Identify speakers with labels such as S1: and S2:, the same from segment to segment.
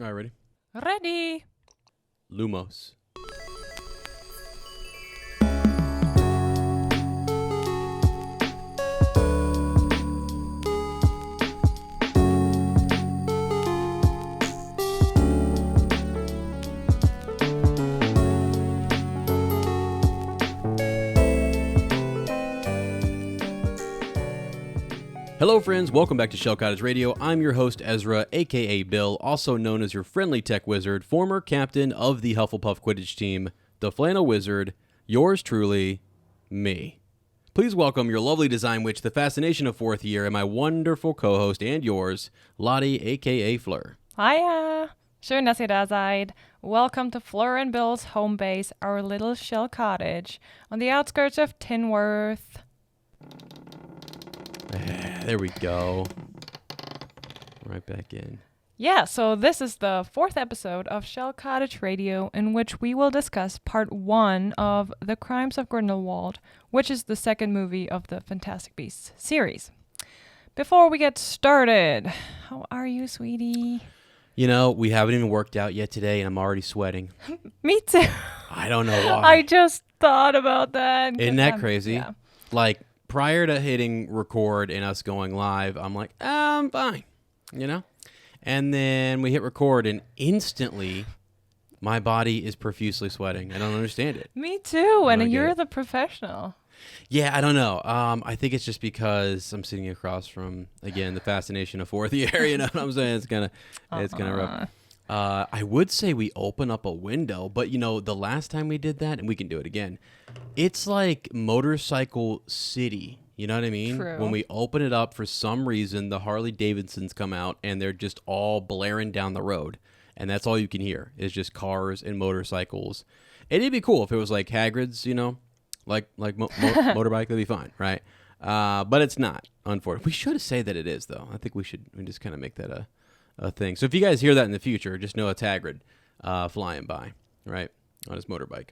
S1: All right, ready?
S2: Ready.
S1: Lumos. Hello friends, welcome back to Shell Cottage Radio. I'm your host Ezra, aka Bill, also known as your friendly tech wizard, former captain of the Hufflepuff Quidditch team, the Flannel Wizard, yours truly, me. Please welcome your lovely design witch, the fascination of fourth year, and my wonderful co-host and yours, Lottie, aka Fleur.
S2: Hiya. Schön, dass ihr da seid. Welcome to Fleur and Bill's home base, our little shell cottage on the outskirts of Tinworth.
S1: There we go. Right back in.
S2: Yeah, so this is the fourth episode of Shell Cottage Radio, in which we will discuss part 1 of The Crimes of Grindelwald, which is the second movie of the Fantastic Beasts series. Before we get started, how are you, sweetie?
S1: You know, we haven't even worked out yet today, and I'm already sweating.
S2: Me too.
S1: I don't know why.
S2: I just thought about that.
S1: Isn't that crazy?
S2: Yeah.
S1: Like, prior to hitting record and us going live, I'm like, I'm fine, you know? And then we hit record, and instantly, my body is profusely sweating. I don't understand it.
S2: Me too, and
S1: you're
S2: the professional.
S1: Yeah, I don't know. I think it's just because I'm sitting across from, again, the fascination of fourth year. You know what I'm saying? It's kind of rough. I would say we open up a window, but, you know, the last time we did that, and we can do it again, it's like Motorcycle City. You know what I mean?
S2: True.
S1: When we open it up, for some reason, the Harley Davidsons come out, and they're just all blaring down the road. And that's all you can hear is just cars and motorcycles. And it'd be cool if it was like Hagrid's, you know, like motorbike. That'd be fine, right? But it's not, unfortunately. We should say that it is, though. I think we just kind of make that a thing. So if you guys hear that in the future, just know it's Hagrid flying by, right, on his motorbike.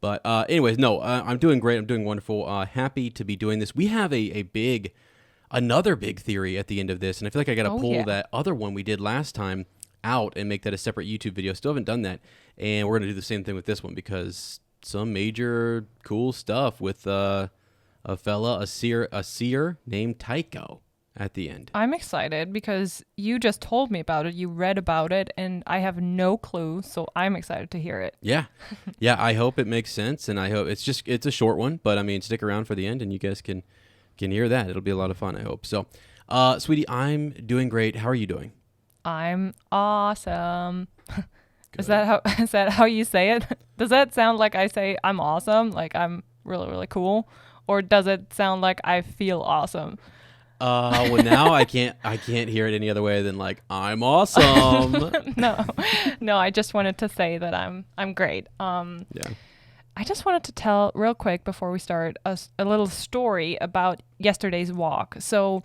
S1: But anyways, no, I'm doing great. I'm doing wonderful. Happy to be doing this. We have another big theory at the end of this, and I feel like I got to pull that other one we did last time out and make that a separate YouTube video. Still haven't done that, and we're going to do the same thing with this one because some major cool stuff with a seer named Tycho at the end.
S2: I'm excited because you just told me about it. You read about it, and I have no clue, so I'm excited to hear it.
S1: Yeah. I hope it makes sense, and I hope it's a short one, but I mean, stick around for the end, and you guys can hear that. It'll be a lot of fun, I hope. So, sweetie, I'm doing great. How are you doing?
S2: I'm awesome. Is that how you say it? Does that sound like I say I'm awesome, like I'm really, really cool, or does it sound like I feel awesome?
S1: Well, now I can't hear it any other way than like I'm awesome.
S2: No, I just wanted to say that I'm great.
S1: Yeah.
S2: I just wanted to tell real quick before we start a little story about yesterday's walk. So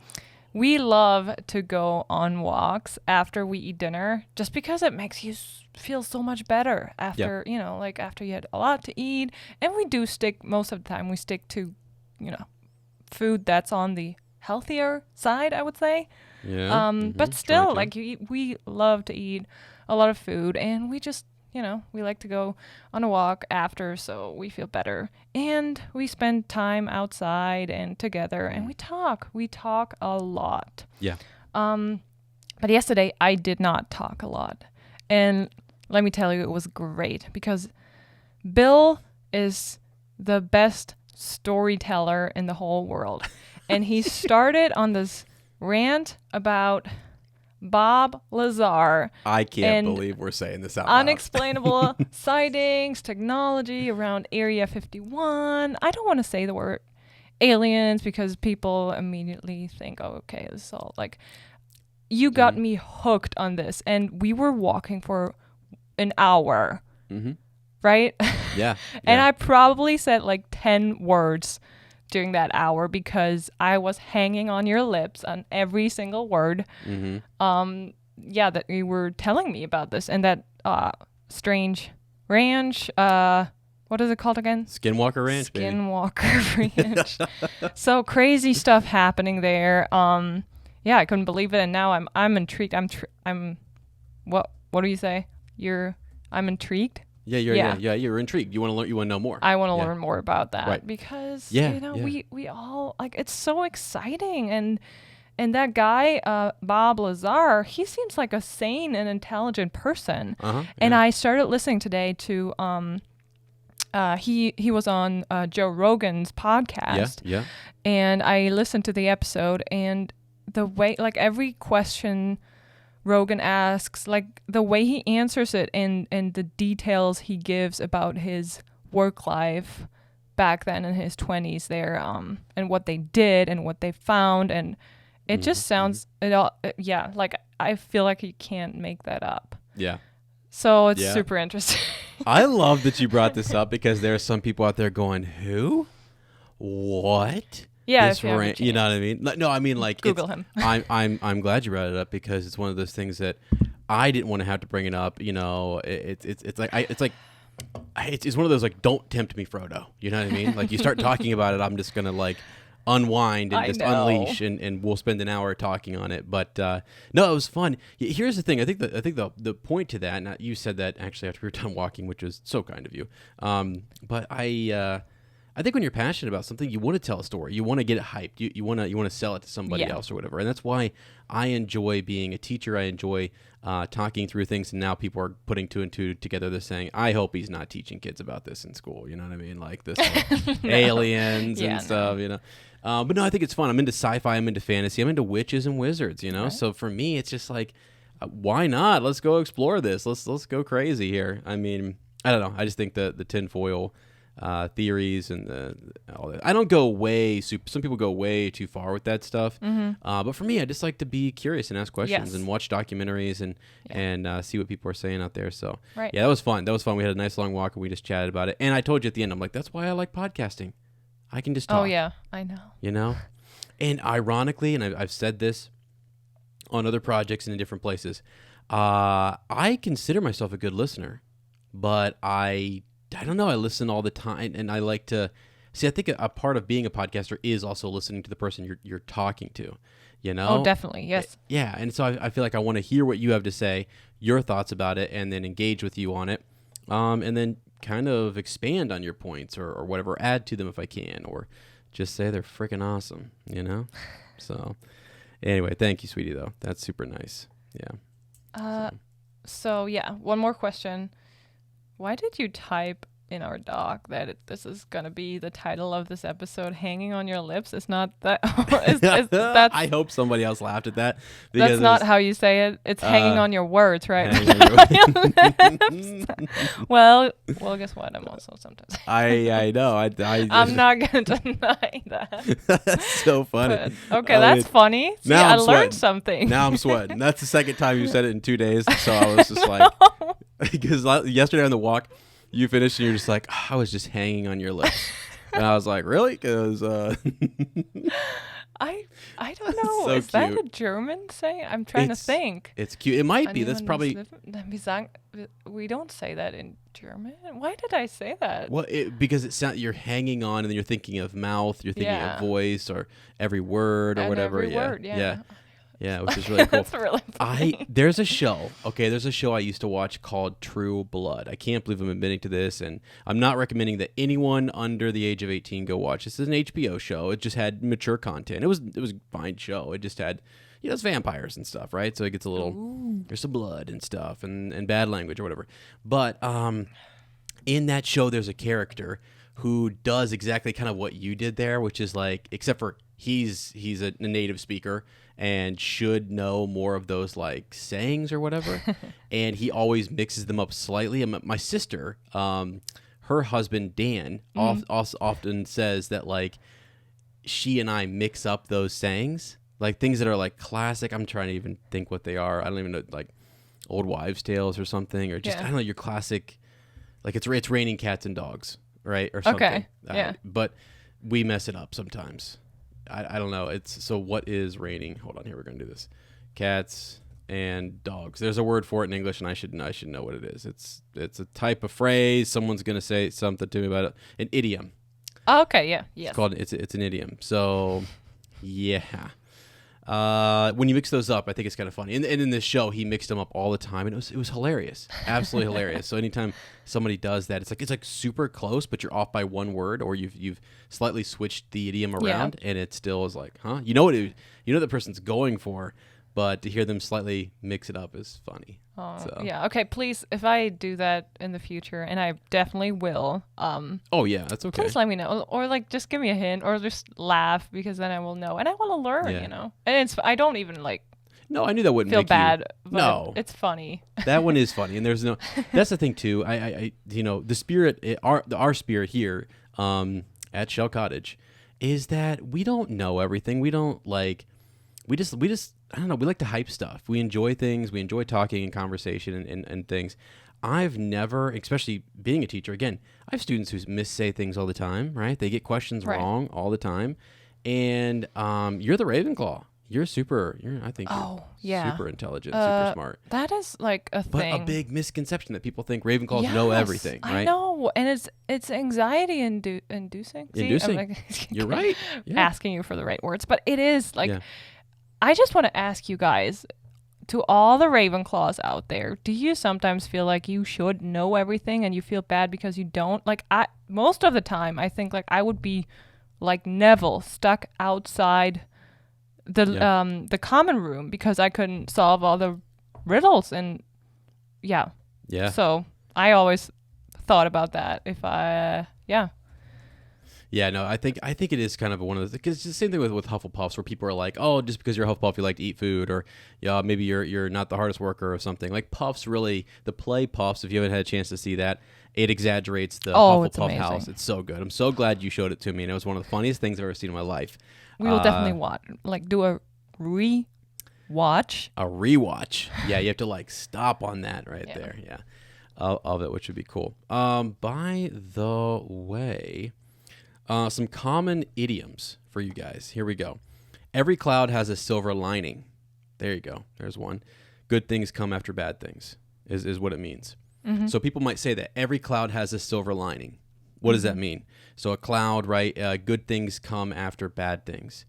S2: we love to go on walks after we eat dinner, just because it makes you feel so much better after, you know, like after you had a lot to eat. And we do most of the time we stick to, you know, food that's on the healthier side, I would say.
S1: Yeah.
S2: But still, like we love to eat a lot of food, and we just, you know, we like to go on a walk after, so we feel better. And we spend time outside and together, and we talk a lot.
S1: Yeah.
S2: But yesterday I did not talk a lot, and let me tell you, it was great because Bill is the best storyteller in the whole world. And he started on this rant about Bob Lazar.
S1: I can't believe we're saying this out loud.
S2: Unexplainable sightings, technology around Area 51. I don't want to say the word aliens because people immediately think, oh, okay, this is all like, you got me hooked on this. And we were walking for an hour, right?
S1: Yeah.
S2: And I probably said like 10 words during that hour because I was hanging on your lips on every single word. That you were telling me about this, and that strange ranch, what is it called again?
S1: Skinwalker Ranch, baby.
S2: Skinwalker Ranch. So crazy stuff happening there. I couldn't believe it, and now I'm intrigued. What what do you say? I'm intrigued.
S1: Yeah, you're intrigued. You want to learn. You want to know more.
S2: I want to learn more about that because we all like it's so exciting and that guy Bob Lazar, he seems like a sane and intelligent person. And I started listening today to he was on Joe Rogan's podcast. And I listened to the episode, and the way, like, every question Rogan asks, like the way he answers it and the details he gives about his work life back then in his 20s there, and what they did and what they found, and it just sounds like I feel like you can't make that up. So it's super interesting.
S1: I love that you brought this up because there are some people out there going, who? What?
S2: Yeah,
S1: you know what I mean? No, I mean, like,
S2: Google him.
S1: I'm glad you brought it up because it's one of those things that I didn't want to have to bring it up. You know, it's one of those, like, don't tempt me, Frodo. You know what I mean? Like, you start talking about it, I'm just gonna like unwind and just unleash, and we'll spend an hour talking on it. But no, it was fun. Here's the thing. I think the point to that, and you said that actually after we were done walking, which was so kind of you. But I think when you're passionate about something, you want to tell a story. You want to get it hyped. You want to sell it to somebody else or whatever. And that's why I enjoy being a teacher. I enjoy talking through things. And now people are putting two and two together. They're saying, I hope he's not teaching kids about this in school. You know what I mean? Like this aliens and stuff, you know. But no, I think it's fun. I'm into sci-fi. I'm into fantasy. I'm into witches and wizards, you know. Right. So for me, it's just like, why not? Let's go explore this. Let's go crazy here. I mean, I don't know. I just think the tinfoil theories and all that. I don't go some people go way too far with that stuff. But for me, I just like to be curious and ask questions and watch documentaries and see what people are saying out there. So yeah, that was fun. We had a nice long walk and we just chatted about it. And I told you at the end, I'm like, that's why I like podcasting. I can just talk.
S2: Oh yeah, I know.
S1: You know? And ironically, and I've said this on other projects and in different places, I consider myself a good listener, but I don't know. I listen all the time, and I like to see. I think a part of being a podcaster is also listening to the person you're talking to. You know?
S2: Oh, definitely, yes.
S1: Yeah, and so I feel like I want to hear what you have to say, your thoughts about it, and then engage with you on it, and then kind of expand on your points or whatever, add to them if I can, or just say they're freaking awesome. You know? So anyway, thank you, sweetie. Though that's super nice. Yeah.
S2: So yeah, one more question. Why did you type in our doc that this is going to be the title of this episode, Hanging on Your Lips? It's not that.
S1: I hope somebody else laughed at that.
S2: That's not how you say it. It's hanging on your words, right? Well, guess what? I'm also sometimes.
S1: I know.
S2: I'm not going to deny that.
S1: That's so funny.
S2: But, okay, that's funny. See, I learned something.
S1: Now I'm sweating. That's the second time you said it in 2 days. So I was just like, because yesterday on the walk, you finished and you're just like, I was just hanging on your lips. And I was like, really? Because
S2: I don't know. Is that a German saying? I'm trying to think.
S1: It's cute. It might be. That's probably.
S2: We don't say that in German. Why did I say that?
S1: Well, because you're hanging on and then you're thinking of mouth, you're thinking of voice or every word or whatever.
S2: Every word, yeah.
S1: Yeah, which is really cool.
S2: That's really funny.
S1: There's a show I used to watch called True Blood. I can't believe I'm admitting to this, and I'm not recommending that anyone under the age of 18 go watch. This is an HBO show. It just had mature content. It was a fine show. It just had, it's vampires and stuff, right? So it gets a little, there's some blood and stuff and bad language or whatever. But in that show, there's a character who does exactly kind of what you did there, which is like, except for he's a native speaker and should know more of those like sayings or whatever. And he always mixes them up slightly. And my sister, her husband, Dan, often says that like she and I mix up those sayings, like things that are like classic. I'm trying to even think what they are. I don't even know, like old wives' tales or something, or just, I don't know, your classic, like it's raining cats and dogs, right? Or something.
S2: Okay. Yeah.
S1: But we mess it up sometimes. I don't know. So what is raining? Hold on here. We're going to do this. Cats and dogs. There's a word for it in English, and I should know what it is. It's a type of phrase. Someone's going to say something to me about it. An idiom.
S2: Oh, okay. Yeah. Yes.
S1: It's an idiom. So, yeah. When you mix those up, I think it's kind of funny. And in this show, he mixed them up all the time, and it was hilarious, absolutely hilarious. So anytime somebody does that, it's like super close, but you're off by one word, or you've slightly switched the idiom around, and it still is like, huh? You know the person's going for, but to hear them slightly mix it up is funny.
S2: Oh,
S1: so.
S2: yeah. Okay, please, if I do that in the future, and I definitely will.
S1: Oh yeah, that's okay.
S2: Please let me know, or like just give me a hint, or just laugh, because then I will know, and I want to learn. You know, and I don't even like.
S1: No, I knew that wouldn't
S2: feel
S1: make
S2: bad.
S1: You,
S2: but
S1: no,
S2: it's funny.
S1: That one is funny, and there's no. That's the thing too. I the spirit, our spirit here, at Shell Cottage, is that we don't know everything. We don't like. We just. I don't know. We like to hype stuff. We enjoy things. We enjoy talking and conversation and things. I've never, especially being a teacher, again, I have students who missay things all the time, right? They get questions wrong all the time. And you're the Ravenclaw. I think you're super intelligent, super smart.
S2: That is like a thing.
S1: But a big misconception that people think Ravenclaws know everything, right?
S2: I know. And it's anxiety inducing.
S1: Inducing. You're right. Yeah.
S2: Asking you for the right words. But it is like... Yeah. I just want to ask you guys, to all the Ravenclaws out there, do you sometimes feel like you should know everything and you feel bad because you don't? Like, most of the time, I think like I would be like Neville, stuck outside the common room because I couldn't solve all the riddles. And yeah. So I always thought about that.
S1: Yeah, no, I think it is kind of one of those, because it's the same thing with Hufflepuffs, where people are like, oh, just because you're a Hufflepuff, you like to eat food, or maybe you're not the hardest worker or something. Like Puffs, really, the play Puffs, if you haven't had a chance to see that, it exaggerates the Hufflepuff house. It's so good. I'm so glad you showed it to me, and it was one of the funniest things I've ever seen in my life.
S2: We will definitely do a rewatch.
S1: A rewatch. Yeah, you have to like stop on that right there. Yeah, of it, which would be cool. By the way. Some common idioms for you guys. Here we go. Every cloud has a silver lining. There you go. There's one. Good things come after bad things is what it means. Mm-hmm. So people might say that every cloud has a silver lining. What does that mean? So a cloud, right? Good things come after bad things.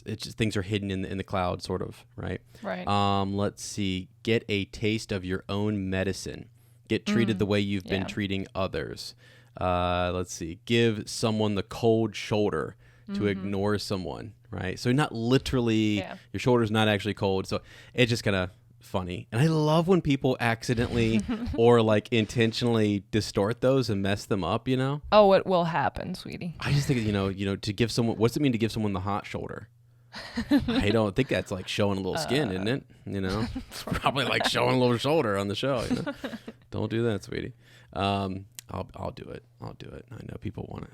S1: It's just, things are hidden in the cloud, sort of, right?
S2: Right.
S1: Let's see. Get a taste of your own medicine. Get treated the way you've been treating others. Let's see. Give someone the cold shoulder to ignore someone, right? So not literally, your shoulder's not actually cold. So it's just kind of funny. And I love when people accidentally or like intentionally distort those and mess them up, you know?
S2: Oh, it will happen, sweetie.
S1: I just think, to give someone, what's it mean to give someone the hot shoulder? I don't think that's like showing a little skin, isn't it? It's probably like showing a little shoulder on the show. Don't do that, sweetie. I'll do it. I know people want it,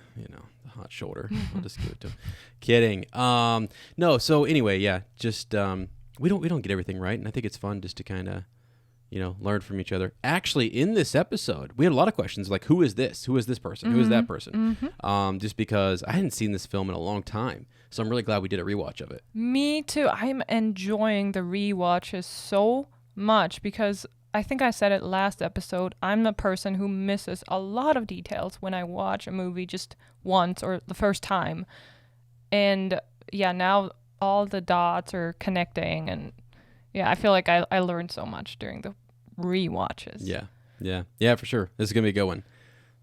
S1: the hot shoulder. I'll just give it to them. Kidding. No. So anyway, just we don't get everything right, and I think it's fun just to kind of, learn from each other. Actually, in this episode, we had a lot of questions like, who is this? Who is this person? Who is that person? Just because I hadn't seen this film in a long time, so I'm really glad we did a rewatch of it.
S2: Me too. I'm enjoying the rewatches so much because I think I said it last episode. I'm the person who misses a lot of details when I watch a movie just once or the first time. And now all the dots are connecting. And I feel like I learned so much during the rewatches.
S1: Yeah, for sure. This is going to be a good one.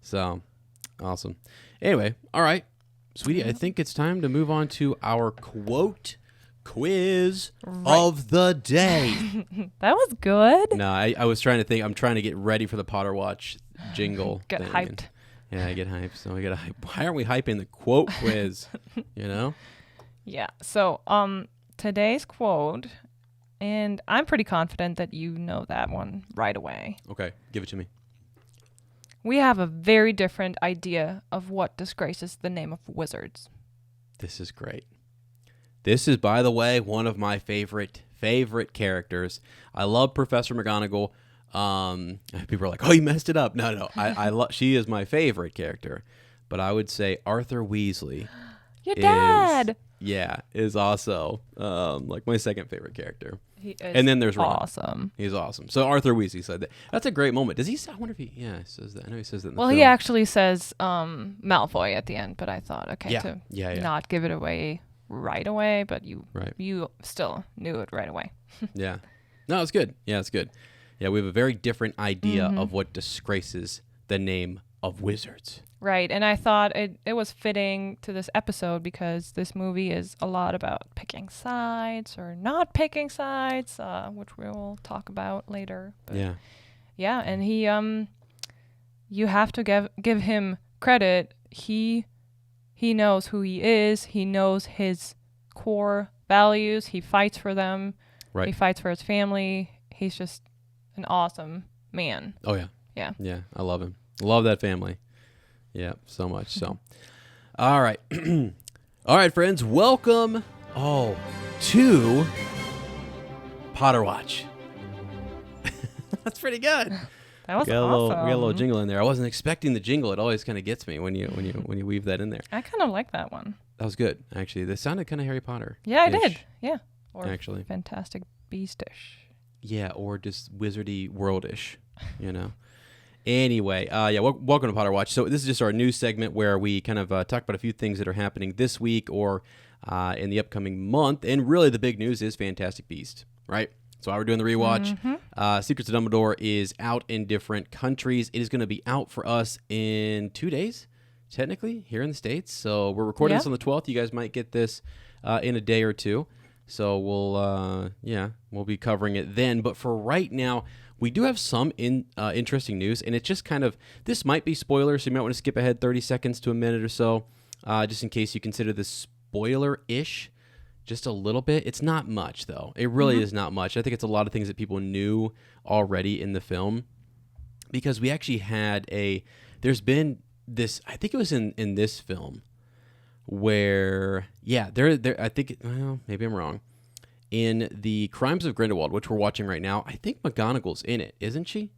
S1: So, awesome. Anyway, all right. Sweetie, I think it's time to move on to our quote quiz of the day.
S2: That was good.
S1: No, I was trying to think. I'm trying to get ready for the Potter Watch jingle.
S2: Get hyped.
S1: I get hyped. So we got to hype. Why aren't we hyping the quote quiz?
S2: Yeah. So today's quote, and I'm pretty confident that you know that one right away.
S1: Okay, give it to me.
S2: We have a very different idea of what disgraces the name of wizards.
S1: This is great. This is, by the way, one of my favorite characters. I love Professor McGonagall. People are like, "Oh, you messed it up." No. She is my favorite character, but I would say Arthur Weasley.
S2: Your dad.
S1: Is also like my second favorite character.
S2: He is
S1: and then there's Ron.
S2: Awesome.
S1: He's awesome. So Arthur Weasley said that. That's a great moment. Does he? I wonder if he says that. I know he says that in the film.
S2: He actually says Malfoy at the end, but I thought, to not give it away right away, but you
S1: Right.
S2: you still knew it right away.
S1: Yeah. No, it's good. Yeah, it's good. Yeah, we have a very different idea
S2: Mm-hmm.
S1: of what disgraces the name of wizards.
S2: Right, and I thought it was fitting to this episode because this movie is a lot about picking sides or not picking sides, which we will talk about later. But
S1: Yeah.
S2: yeah, and he you have to give him credit. He knows who he is. He knows his core values. He fights for them.
S1: Right.
S2: He fights for his family. He's just an awesome man.
S1: Oh, yeah.
S2: Yeah.
S1: Yeah, I love him. Love that family. Yeah, so much. So, all right. All right, friends. Welcome to Potter Watch. That's pretty good.
S2: That was
S1: We got
S2: awesome.
S1: a little jingle in there. I wasn't expecting the jingle. It always kind of gets me when you weave that in there.
S2: I kind of like that one.
S1: That was good, actually. This sounded kind of Harry Potter.
S2: Yeah, I did. Yeah. Or
S1: Actually.
S2: Fantastic Beastish.
S1: Yeah, or just wizardy worldish, you know. Anyway, welcome to Potter Watch. So this is just our news segment where we kind of talk about a few things that are happening this week or in the upcoming month. And really the big news is Fantastic Beasts, right? So while we're doing the rewatch, Secrets of Dumbledore is out in different countries. It is going to be out for us in 2 days, technically, here in the States. So we're recording this on the 12th. You guys might get this in a day or two. So we'll be covering it then. But for right now, we do have some interesting news, and it's just kind of, this might be spoilers, so you might want to skip ahead 30 seconds to a minute or so, just in case you consider this spoiler-ish, just a little bit. It's not much, though. It really is not much. I think it's a lot of things that people knew already in the film, because we actually had there's been this, I think it was in this film, where, I think, well, maybe I'm wrong. In the Crimes of Grindelwald, which we're watching right now, I think McGonagall's in it, isn't she?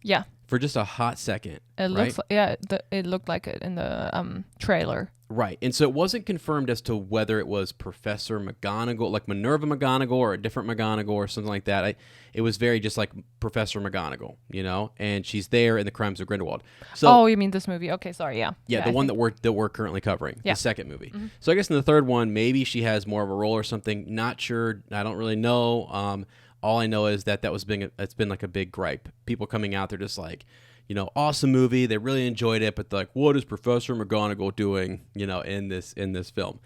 S2: Yeah.
S1: For just a hot second.
S2: It looks it looked like it in the trailer.
S1: Right. And so it wasn't confirmed as to whether it was Professor McGonagall, like Minerva McGonagall, or a different McGonagall or something like that. It was very just like Professor McGonagall, you know, and she's there in the Crimes of Grindelwald. So,
S2: you mean this movie? Okay, sorry, yeah.
S1: Yeah, the one that we're currently covering,
S2: Yeah.
S1: the second movie. So I guess in the third one, maybe she has more of a role or something. Not sure. I don't really know. All I know is that it's been like a big gripe. People coming out, they're just like, you know, awesome movie. They really enjoyed it, but they're like, what is Professor McGonagall doing, you know, in this film?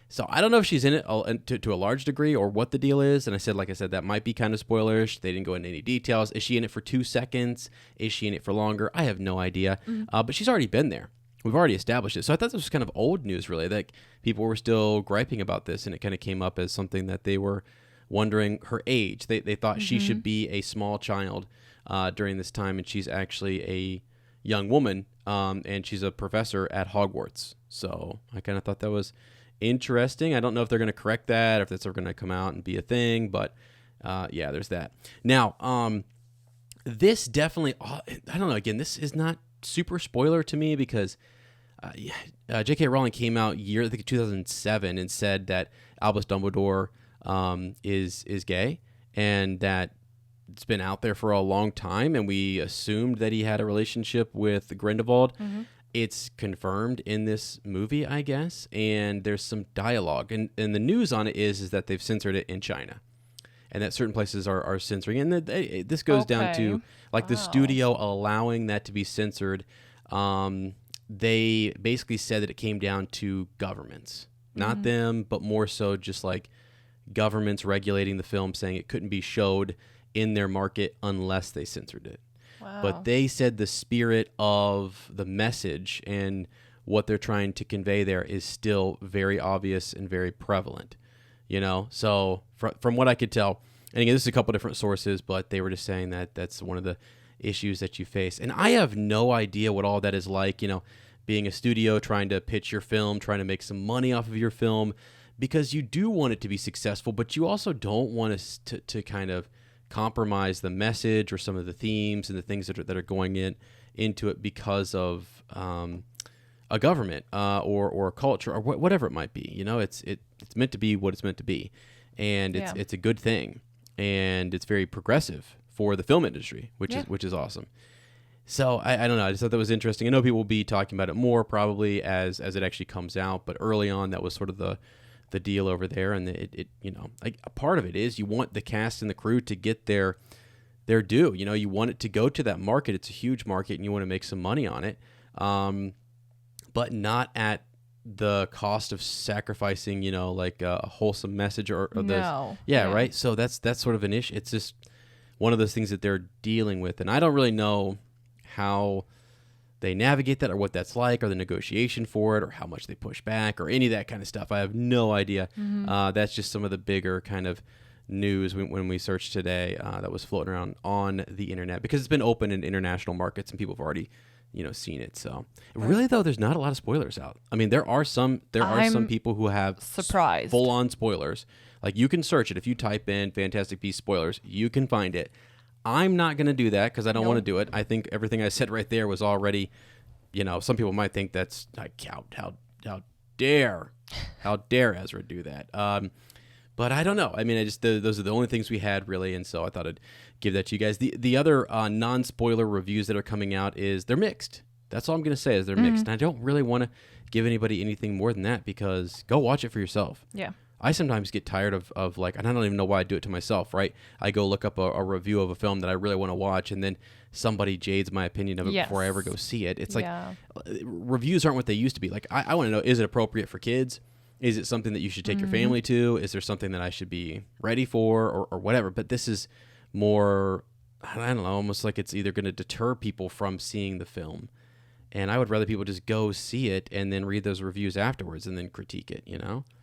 S1: So I don't know if she's in it to a large degree or what the deal is. And like I said, that might be kind of spoilerish. They didn't go into any details. Is she in it for 2 seconds? Is she in it for longer? I have no idea. But she's already been there. We've already established it. So I thought this was kind of old news, really, that people were still griping about this, and it kind of came up as something that they were wondering her age. They thought she should be a small child during this time, and she's actually a young woman, and she's a professor at Hogwarts. So I kind of thought that was interesting. I don't know if they're going to correct that, or if that's ever going to come out and be a thing, but there's that. Now, this definitely, I don't know, again, this is not super spoiler to me because J.K. Rowling came out I think 2007, and said that Albus Dumbledore is gay, and that it's been out there for a long time, and we assumed that he had a relationship with Grindelwald. It's confirmed in this movie, I guess, and there's some dialogue, and the news on it is that they've censored it in China, and that certain places are censoring, and this goes down to like the studio allowing that to be censored. They basically said that it came down to governments, not them, but more so just like governments regulating the film, saying it couldn't be showed in their market unless they censored it.
S2: Wow.
S1: But they said the spirit of the message and what they're trying to convey there is still very obvious and very prevalent, you know? So from what I could tell, and again, this is a couple different sources, but they were just saying that that's one of the issues that you face. And I have no idea what all that is like, you know, being a studio, trying to pitch your film, trying to make some money off of your film, because you do want it to be successful, but you also don't want to kind of compromise the message or some of the themes and the things that are going into it because of a government or a culture or whatever it might be. You know, it's meant to be what it's meant to be, and it's a good thing, and it's very progressive for the film industry, which is awesome. So I don't know. I just thought that was interesting. I know people will be talking about it more probably as it actually comes out, but early on that was sort of the the deal over there, and it like a part of it is you want the cast and the crew to get their due. You want it to go to that market. It's a huge market, and you want to make some money on it, but not at the cost of sacrificing, like a wholesome message or
S2: No.
S1: right. So that's sort of an issue. It's just one of those things that they're dealing with, and I don't really know how they navigate that or what that's like or the negotiation for it or how much they push back or any of that kind of stuff. I have no idea. That's just some of the bigger kind of news when we searched today that was floating around on the internet, because it's been open in international markets and people have already seen it. So really though, there's not a lot of spoilers out. I mean, there are some people who have
S2: surprised
S1: full on spoilers. Like, you can search it. If you type in Fantastic Beasts spoilers, you can find it. I'm not going to do that because I don't want to do it. I think everything I said right there was already, some people might think that's like, how dare Ezra do that? But I don't know. I mean, those are the only things we had really, and so I thought I'd give that to you guys. The other non-spoiler reviews that are coming out is they're mixed. That's all I'm going to say is they're mixed. And I don't really want to give anybody anything more than that, because go watch it for yourself.
S2: Yeah.
S1: I sometimes get tired of like, and I don't even know why I do it to myself, right? I go look up a review of a film that I really want to watch, and then somebody jades my opinion of it before I ever go see it. It's like reviews aren't what they used to be. Like, I want to know, is it appropriate for kids? Is it something that you should take your family to? Is there something that I should be ready for or whatever? But this is more, I don't know, almost like it's either going to deter people from seeing the film. And I would rather people just go see it and then read those reviews afterwards and then critique it,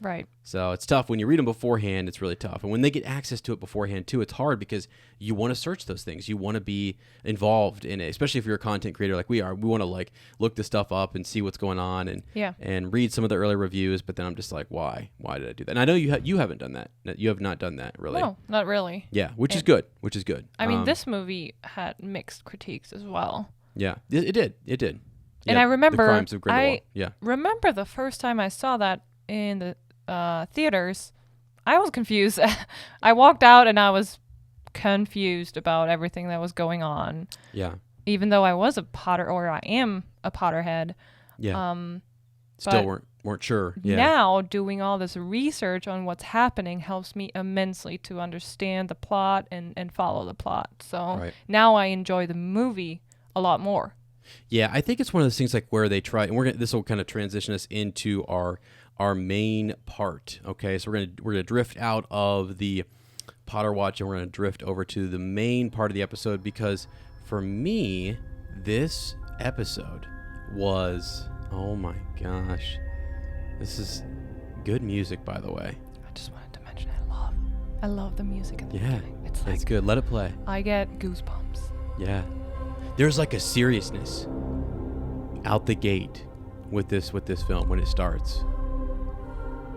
S2: Right.
S1: So it's tough. When you read them beforehand, it's really tough. And when they get access to it beforehand, too, it's hard because you want to search those things. You want to be involved in it, especially if you're a content creator like we are. We want to, like, look this stuff up and see what's going on and read some of the early reviews. But then I'm just like, why? Why did I do that? And I know you haven't done that. You have not done that, really.
S2: No, not really.
S1: Yeah, which is good.
S2: I mean, this movie had mixed critiques as well.
S1: Yeah, it did.
S2: And I remember,
S1: the Crimes of Grindelwald.
S2: remember the first time I saw that in the theaters, I was confused. I walked out and I was confused about everything that was going on.
S1: Yeah.
S2: Even though I was a Potter, or I am a Potterhead.
S1: Yeah. Still weren't sure. Yeah.
S2: Now doing all this research on what's happening helps me immensely to understand the plot and follow the plot. So now I enjoy the movie a lot more.
S1: Yeah, I think it's one of those things like where they try, and this will kind of transition us into our main part. Okay, so we're gonna drift out of the Potter Watch and we're gonna drift over to the main part of the episode, because for me, this episode was, oh my gosh, this is good music, by the way.
S2: I just wanted to mention I love the music in the beginning.
S1: It's good. Let it play.
S2: I get goosebumps. Yeah.
S1: There's like a seriousness out the gate with this film when it starts,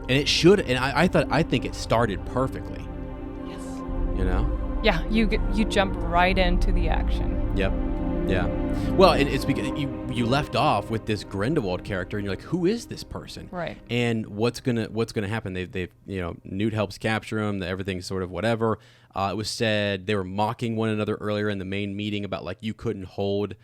S1: and it should. And I think it started perfectly.
S2: Yes.
S1: Yeah,
S2: you jump right into the action.
S1: Yep. Yeah. Well, it's because you left off with this Grindelwald character, and you're like, who is this person?
S2: Right.
S1: And what's gonna happen? They've Newt helps capture him. Everything's sort of whatever. It was said they were mocking one another earlier in the main meeting about, like, you couldn't hold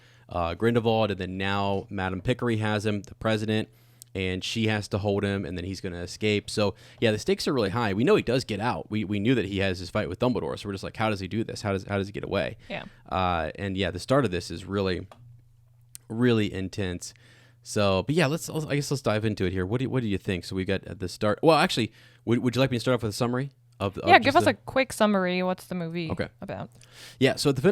S1: Grindelwald, and then now Madame Pickery has him, the president, and she has to hold him, and then he's going to escape. So, yeah, the stakes are really high. We know he does get out. We knew that he has his fight with Dumbledore, so we're just like, how does he do this? How does he get away?
S2: Yeah.
S1: And, yeah, the start of this is really, really intense. So, but, yeah, I guess let's dive into it here. What do you think? So we got at the start. Well, actually, would you like me to start off with a summary?
S2: Give us a quick summary. What's the movie about?
S1: Yeah, so at the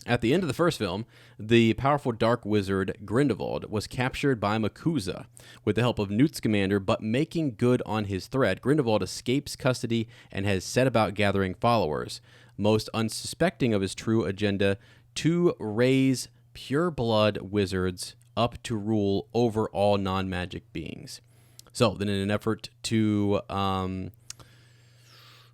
S1: end of the first film, the powerful dark wizard Grindelwald was captured by Makuza with the help of Newt Scamander, but making good on his threat, Grindelwald escapes custody and has set about gathering followers, most unsuspecting of his true agenda to raise pure-blood wizards up to rule over all non-magic beings. So, then in an effort to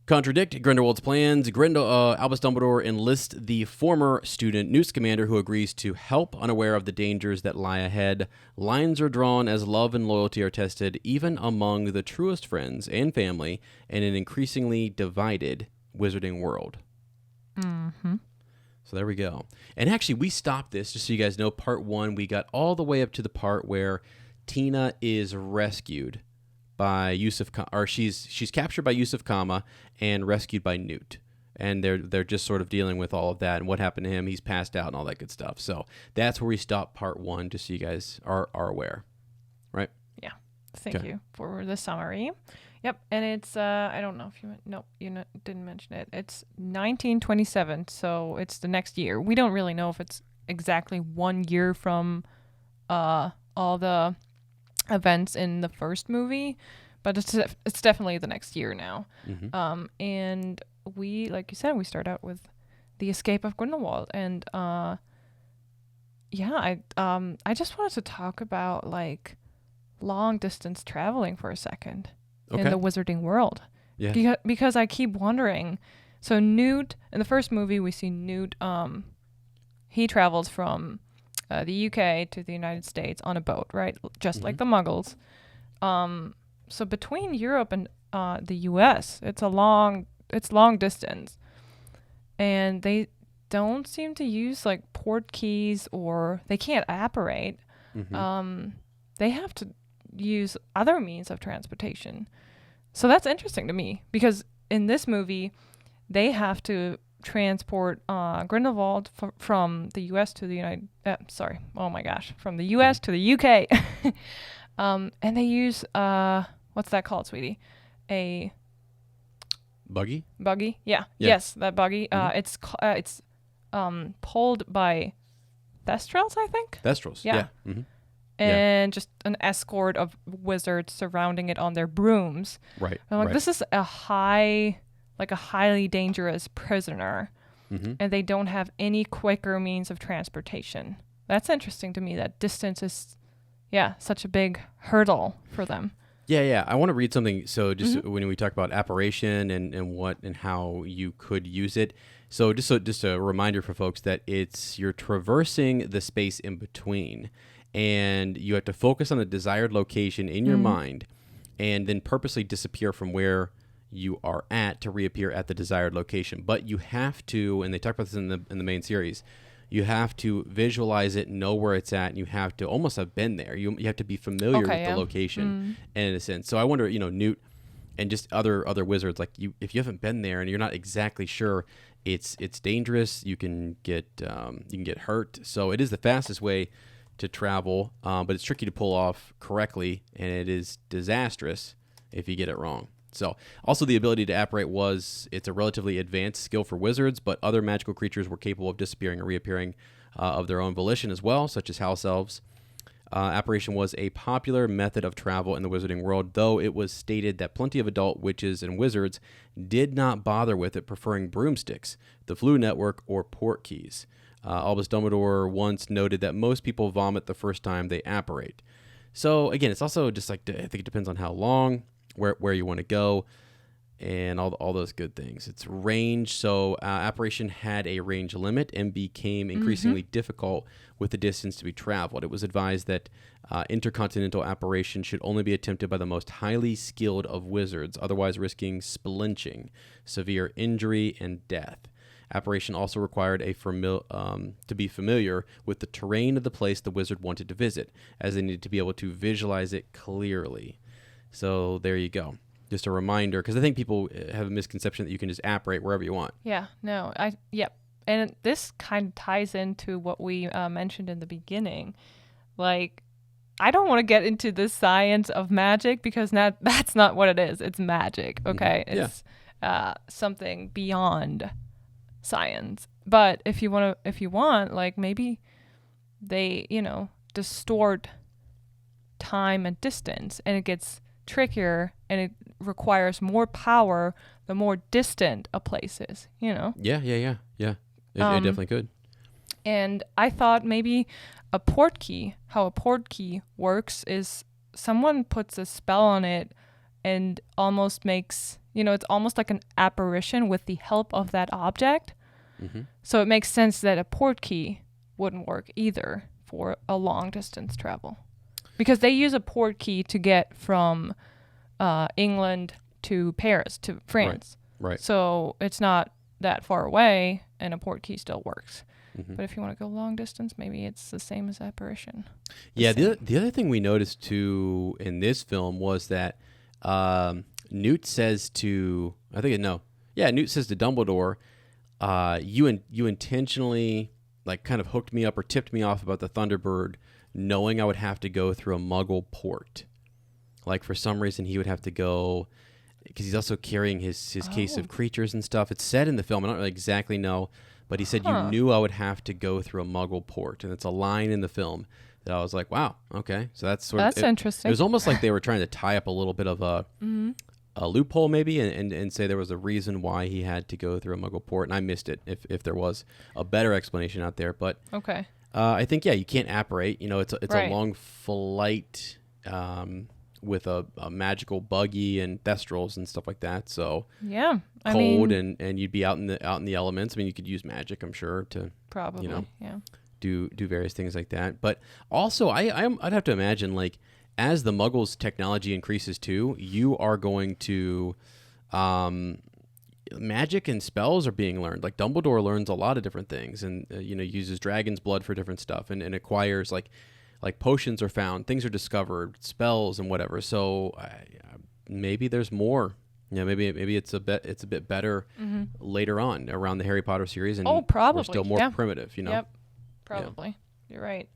S1: contradict Grindelwald's plans, Albus Dumbledore enlists the former student Newt Scamander, who agrees to help, unaware of the dangers that lie ahead. Lines are drawn as love and loyalty are tested, even among the truest friends and family, in an increasingly divided wizarding world.
S2: Mm-hmm.
S1: So there we go. And actually, we stopped this, just so you guys know, part 1, we got all the way up to the part where Tina is rescued by Yusuf, or she's captured by Yusuf Kama and rescued by Newt. And they're just sort of dealing with all of that and what happened to him. He's passed out and all that good stuff. So that's where we stop part 1, just so you guys are aware, right?
S2: Yeah. Thank you for the summary. Yep, and it's I don't know if you didn't mention it. It's 1927, so it's the next year. We don't really know if it's exactly 1 year from all the events in the first movie, but it's definitely the next year now.
S1: Mm-hmm.
S2: And we, like you said, we start out with the escape of Grindelwald, and I just wanted to talk about like long distance traveling for a second in the wizarding world.
S1: Yeah.
S2: Because I keep wondering. So Newt, in the first movie, we see Newt. He travels from the UK to the United States on a boat, right? Just like the Muggles. So between Europe and the US, it's long distance, and they don't seem to use like port keys, or they can't apparate. They have to use other means of transportation. So that's interesting to me, because in this movie, they have to transport Grindelwald from the U.S. to the from the U.S. to the U.K. And they use what's that called, sweetie? A
S1: buggy?
S2: Buggy? Yeah. Yes, that buggy. It's pulled by Thestrals, I think.
S1: Thestrals. Yeah. Mm-hmm.
S2: And just an escort of wizards surrounding it on their brooms.
S1: Right.
S2: I'm like, this is a highly dangerous prisoner, and they don't have any quicker means of transportation. That's interesting to me, that distance is, such a big hurdle for them.
S1: Yeah. I want to read something. So just when we talk about apparition and what and how you could use it. So just a reminder for folks that you're traversing the space in between, and you have to focus on the desired location in your mind, and then purposely disappear from where you are at to reappear at the desired location. But you have to, and they talk about this in the main series, you have to visualize it, know where it's at, and you have to almost have been there. You have to be familiar with the location, in a sense. So I wonder, Newt and just other wizards, like if you haven't been there and you're not exactly sure, it's dangerous. You can get hurt. So it is the fastest way to travel, but it's tricky to pull off correctly, and it is disastrous if you get it wrong. So also the ability to apparate it's a relatively advanced skill for wizards, but other magical creatures were capable of disappearing or reappearing of their own volition as well, such as house elves. Apparition was a popular method of travel in the wizarding world, though it was stated that plenty of adult witches and wizards did not bother with it, preferring broomsticks, the Floo network, or port keys. Albus Dumbledore once noted that most people vomit the first time they apparate. So again, it's also just like, I think it depends on how long, where you want to go, and all those good things. It's range. So apparition had a range limit and became increasingly difficult with the distance to be traveled. It was advised that intercontinental apparition should only be attempted by the most highly skilled of wizards, otherwise risking splinching, severe injury, and death. Apparition also required to be familiar with the terrain of the place the wizard wanted to visit, as they needed to be able to visualize it clearly. So there you go. Just a reminder, because I think people have a misconception that you can just apparate wherever you want.
S2: Yeah, no, and this kind of ties into what we mentioned in the beginning. Like, I don't want to get into the science of magic, because that's not what it is. It's magic, okay? It's something beyond science. But if you want, like, maybe they, distort time and distance, and it gets trickier, and it requires more power the more distant a place is,
S1: Yeah. It definitely could.
S2: And I thought maybe how a port key works is someone puts a spell on it and almost makes, it's almost like an apparition with the help of that object. So it makes sense that a port key wouldn't work either for a long distance travel, because they use a port key to get from England to Paris to France.
S1: Right.
S2: So it's not that far away, and a port key still works. But if you want to go long distance, maybe it's the same as apparition.
S1: The other thing we noticed too in this film was that Newt says to Newt says to Dumbledore, you intentionally like kind of hooked me up or tipped me off about the Thunderbird, knowing I would have to go through a Muggle port. Like for some reason he would have to go because he's also carrying his case of creatures and stuff. It's said in the film. I don't really exactly know, but he said you knew I would have to go through a Muggle port, and it's a line in the film that I was like, wow, okay. So that's
S2: interesting.
S1: It was almost like they were trying to tie up a little bit of a loophole maybe and say there was a reason why he had to go through a Muggle port, and I missed it if there was a better explanation out there. But
S2: okay.
S1: I think, you can't apparate. It's
S2: right.
S1: a long flight with a magical buggy and thestrals and stuff like that. So
S2: yeah,
S1: cold and you'd be out in the elements. I mean, you could use magic, I'm sure, to
S2: probably
S1: do various things like that. But also, I'd have to imagine, like, as the Muggles' technology increases too, you are going to magic and spells are being learned. Like Dumbledore learns a lot of different things, and uses dragon's blood for different stuff, and acquires like potions are found, things are discovered, spells and whatever. So maybe there's more. Maybe it's a bit better later on around the Harry Potter series, and
S2: probably
S1: we're still more primitive.
S2: Yep, probably. Yeah. You're right.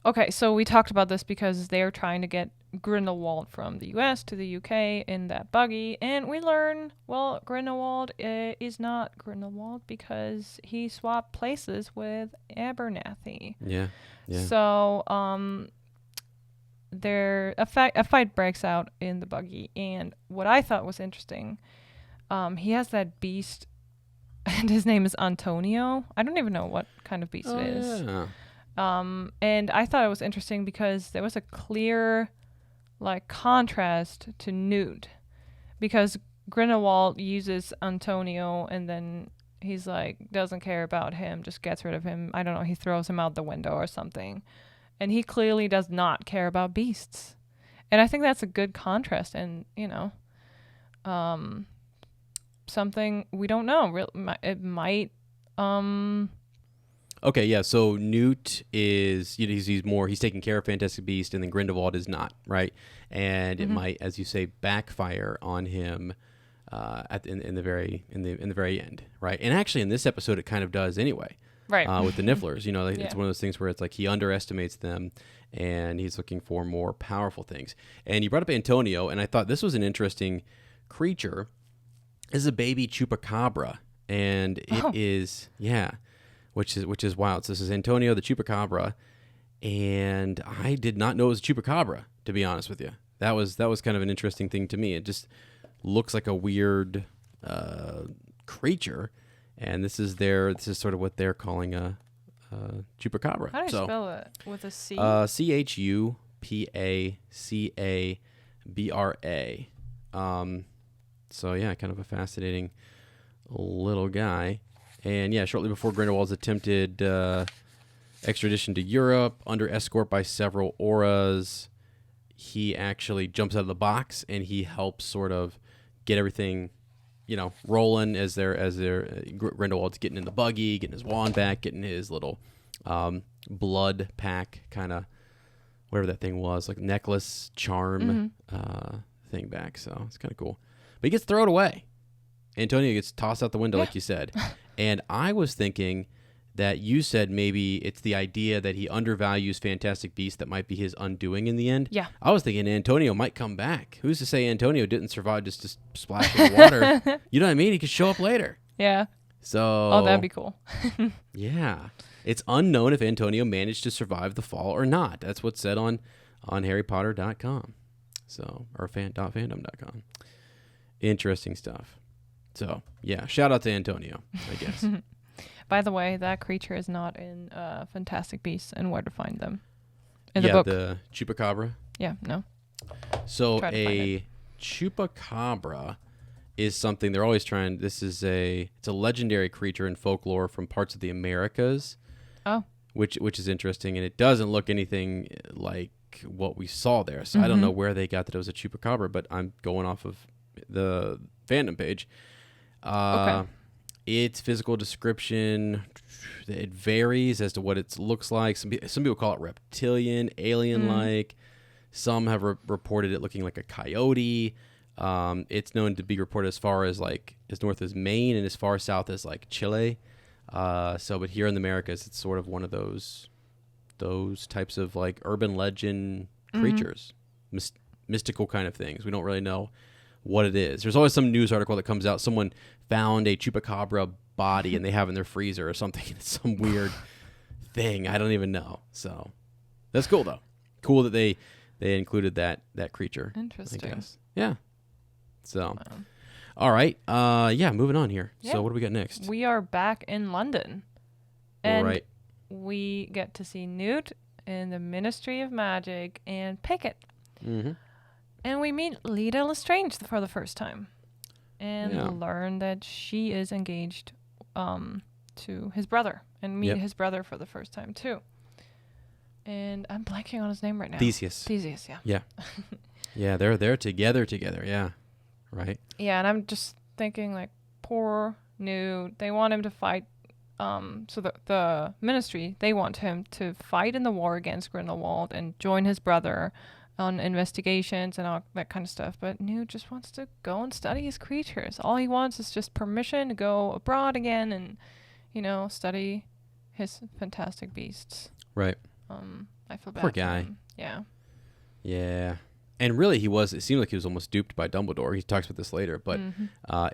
S2: Okay, so we talked about this because they're trying to get Grindelwald from the U.S. to the U.K. in that buggy, and we learn, well, Grindelwald is not Grindelwald because he swapped places with Abernathy.
S1: Yeah.
S2: So, a fight breaks out in the buggy, and what I thought was interesting, he has that beast, and his name is Antonio. I don't even know what kind of beast it is.
S1: Yeah.
S2: And I thought it was interesting because there was a clear, like, contrast to Newt, because Grindelwald uses Antonio and then he's like, doesn't care about him, just gets rid of him. I don't know, he throws him out the window or something. And he clearly does not care about beasts. And I think that's a good contrast, and, something we don't know. It might,
S1: Okay, yeah. So Newt is, he's taking care of Fantastic Beast, and then Grindelwald is not, right? And it might, as you say, backfire on him in the very end, right? And actually, in this episode, it kind of does anyway,
S2: right?
S1: With the Nifflers, it's one of those things where it's like he underestimates them, and he's looking for more powerful things. And you brought up Antonio, and I thought this was an interesting creature. This is a baby chupacabra, and it is, which is wild. So this is Antonio the Chupacabra, and I did not know it was a Chupacabra, to be honest with you. That was kind of an interesting thing to me. It just looks like a weird creature, and this is sort of what they're calling a Chupacabra.
S2: How do you spell it? With a C?
S1: Chupacabra. So yeah, kind of a fascinating little guy. And yeah, shortly before Grindelwald's attempted extradition to Europe under escort by several auras, he actually jumps out of the box and he helps sort of get everything, rolling as Grindelwald's getting in the buggy, getting his wand back, getting his little blood pack kind of whatever that thing was, like necklace charm thing back. So it's kind of cool. But he gets thrown away. Antonio gets tossed out the window, like you said. And I was thinking that you said maybe it's the idea that he undervalues Fantastic Beasts that might be his undoing in the end.
S2: Yeah.
S1: I was thinking Antonio might come back. Who's to say Antonio didn't survive just to splash in the water? You know what I mean? He could show up later.
S2: Yeah.
S1: So.
S2: Oh, that'd be cool.
S1: Yeah. It's unknown if Antonio managed to survive the fall or not. That's what's said on HarryPotter.com. So, or fan.fandom.com. Interesting stuff. So, yeah, shout out to Antonio, I guess.
S2: By the way, that creature is not in Fantastic Beasts and Where to Find Them in the book.
S1: Yeah, the Chupacabra.
S2: Yeah, no.
S1: So a Chupacabra is something they're always trying. It's a legendary creature in folklore from parts of the Americas.
S2: Oh.
S1: Which is interesting, and it doesn't look anything like what we saw there. So I don't know where they got that it was a Chupacabra, but I'm going off of the fandom page.
S2: Okay.
S1: Its physical description, it varies as to what it looks like. Some people call it reptilian, alien-like. Some have reported it looking like a coyote. It's known to be reported as far as like as north as Maine and as far south as like Chile. But here in the Americas, it's sort of one of those types of like urban legend creatures, mystical kind of things. We don't really know what it is. There's always some news article that comes out. Someone found a chupacabra body and they have it in their freezer or something. It's some weird thing. I don't even know. So that's cool though. Cool that they included that creature.
S2: Interesting.
S1: I guess. Yeah. So, all right. Moving on here. Yeah. So what do we got next?
S2: We are back in London. And we get to see Newt in the Ministry of Magic and Pickett. Mm-hmm. And we meet Lita Lestrange for the first time. And learn that she is engaged to his brother. And meet his brother for the first time, too. And I'm blanking on his name right now.
S1: Theseus, yeah. Yeah. Yeah, they're together, yeah. Right? Yeah,
S2: and I'm just thinking, like, poor Newt. They want him to fight. So the ministry, they want him to fight in the war against Grindelwald and join his brother on investigations and all that kind of stuff. But Newt just wants to go and study his creatures. All he wants is just permission to go abroad again and, study his fantastic beasts.
S1: Right.
S2: I feel bad.
S1: Poor guy.
S2: For him. Yeah.
S1: Yeah. And really, it seemed like he was almost duped by Dumbledore. He talks about this later, but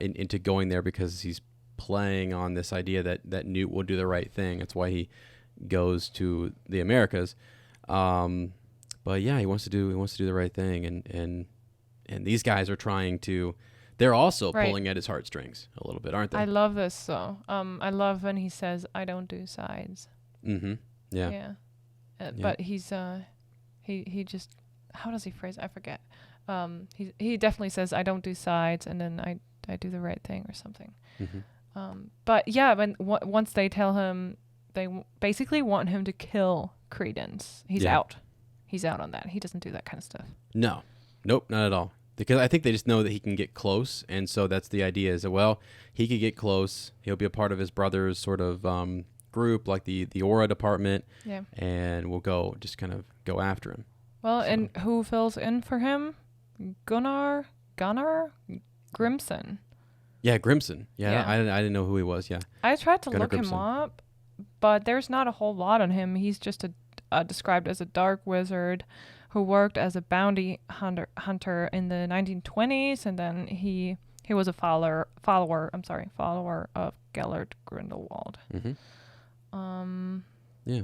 S1: into going there because he's playing on this idea that Newt will do the right thing. That's why he goes to the Americas. But yeah, he wants to do the right thing, and these guys are trying to. They're also pulling at his heartstrings a little bit, aren't they?
S2: I love this though. I love when he says, "I don't do sides."
S1: Mm-hmm. Yeah.
S2: Yeah. But he's he just, how does he phrase it? I forget. He definitely says, "I don't do sides," and then I do the right thing or something. Mm-hmm. But yeah, once they tell him, they basically want him to kill Credence. He's out. He's out on that. He doesn't do that kind of stuff.
S1: No. Nope, not at all. Because I think they just know that he can get close, and so that's the idea is that, well, he could get close. He'll be a part of his brother's sort of group, like the Aura department, and we'll just kind of go after him.
S2: Well, and who fills in for him? Gunnar? Grimson.
S1: Yeah, Grimson. Yeah. I didn't know who he was, yeah.
S2: I tried to look him up, but there's not a whole lot on him. He's just described as a dark wizard who worked as a bounty hunter in the 1920s, and then he was a follower of Gellert Grindelwald.
S1: Mm-hmm. Yeah.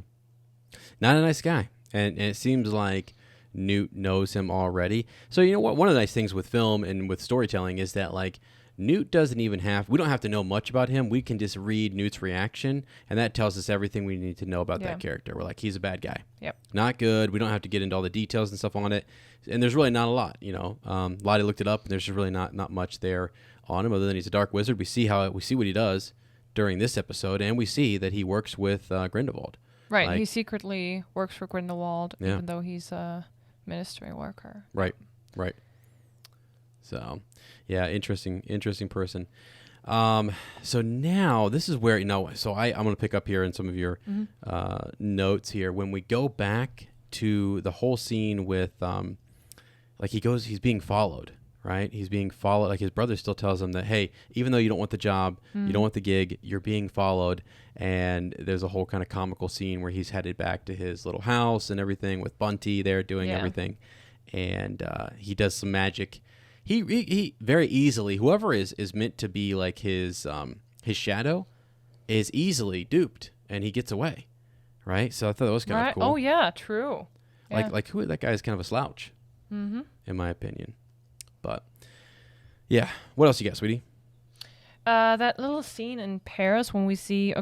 S1: Not a nice guy. And it seems like Newt knows him already. So you know what? One of the nice things with film and with storytelling is that, like, Newt we don't have to know much about him. We can just read Newt's reaction, and that tells us everything we need to know about that character. We're like, he's a bad guy.
S2: Yep.
S1: Not good. We don't have to get into all the details and stuff on it. And there's really not a lot, Lottie looked it up, and there's just really not much there on him other than he's a dark wizard. We see what he does during this episode, and we see that he works with Grindelwald.
S2: Right. Like, he secretly works for Grindelwald, even though he's a ministry worker.
S1: Right. So, yeah, interesting person. So now this is where, so I'm going to pick up here in some of your notes here. When we go back to the whole scene with, he's being followed, right? He's being followed. Like his brother still tells him that, hey, even though you don't want the job, you don't want the gig, you're being followed. And there's a whole kind of comical scene where he's headed back to his little house and everything with Bunty there doing everything. And he does some magic. He very easily, whoever is meant to be like his shadow is easily duped, and he gets away, right? So I thought that was kind of cool.
S2: Oh yeah, true.
S1: Like who that guy is kind of a slouch, in my opinion. But yeah, what else you got, sweetie?
S2: That little scene in Paris when we see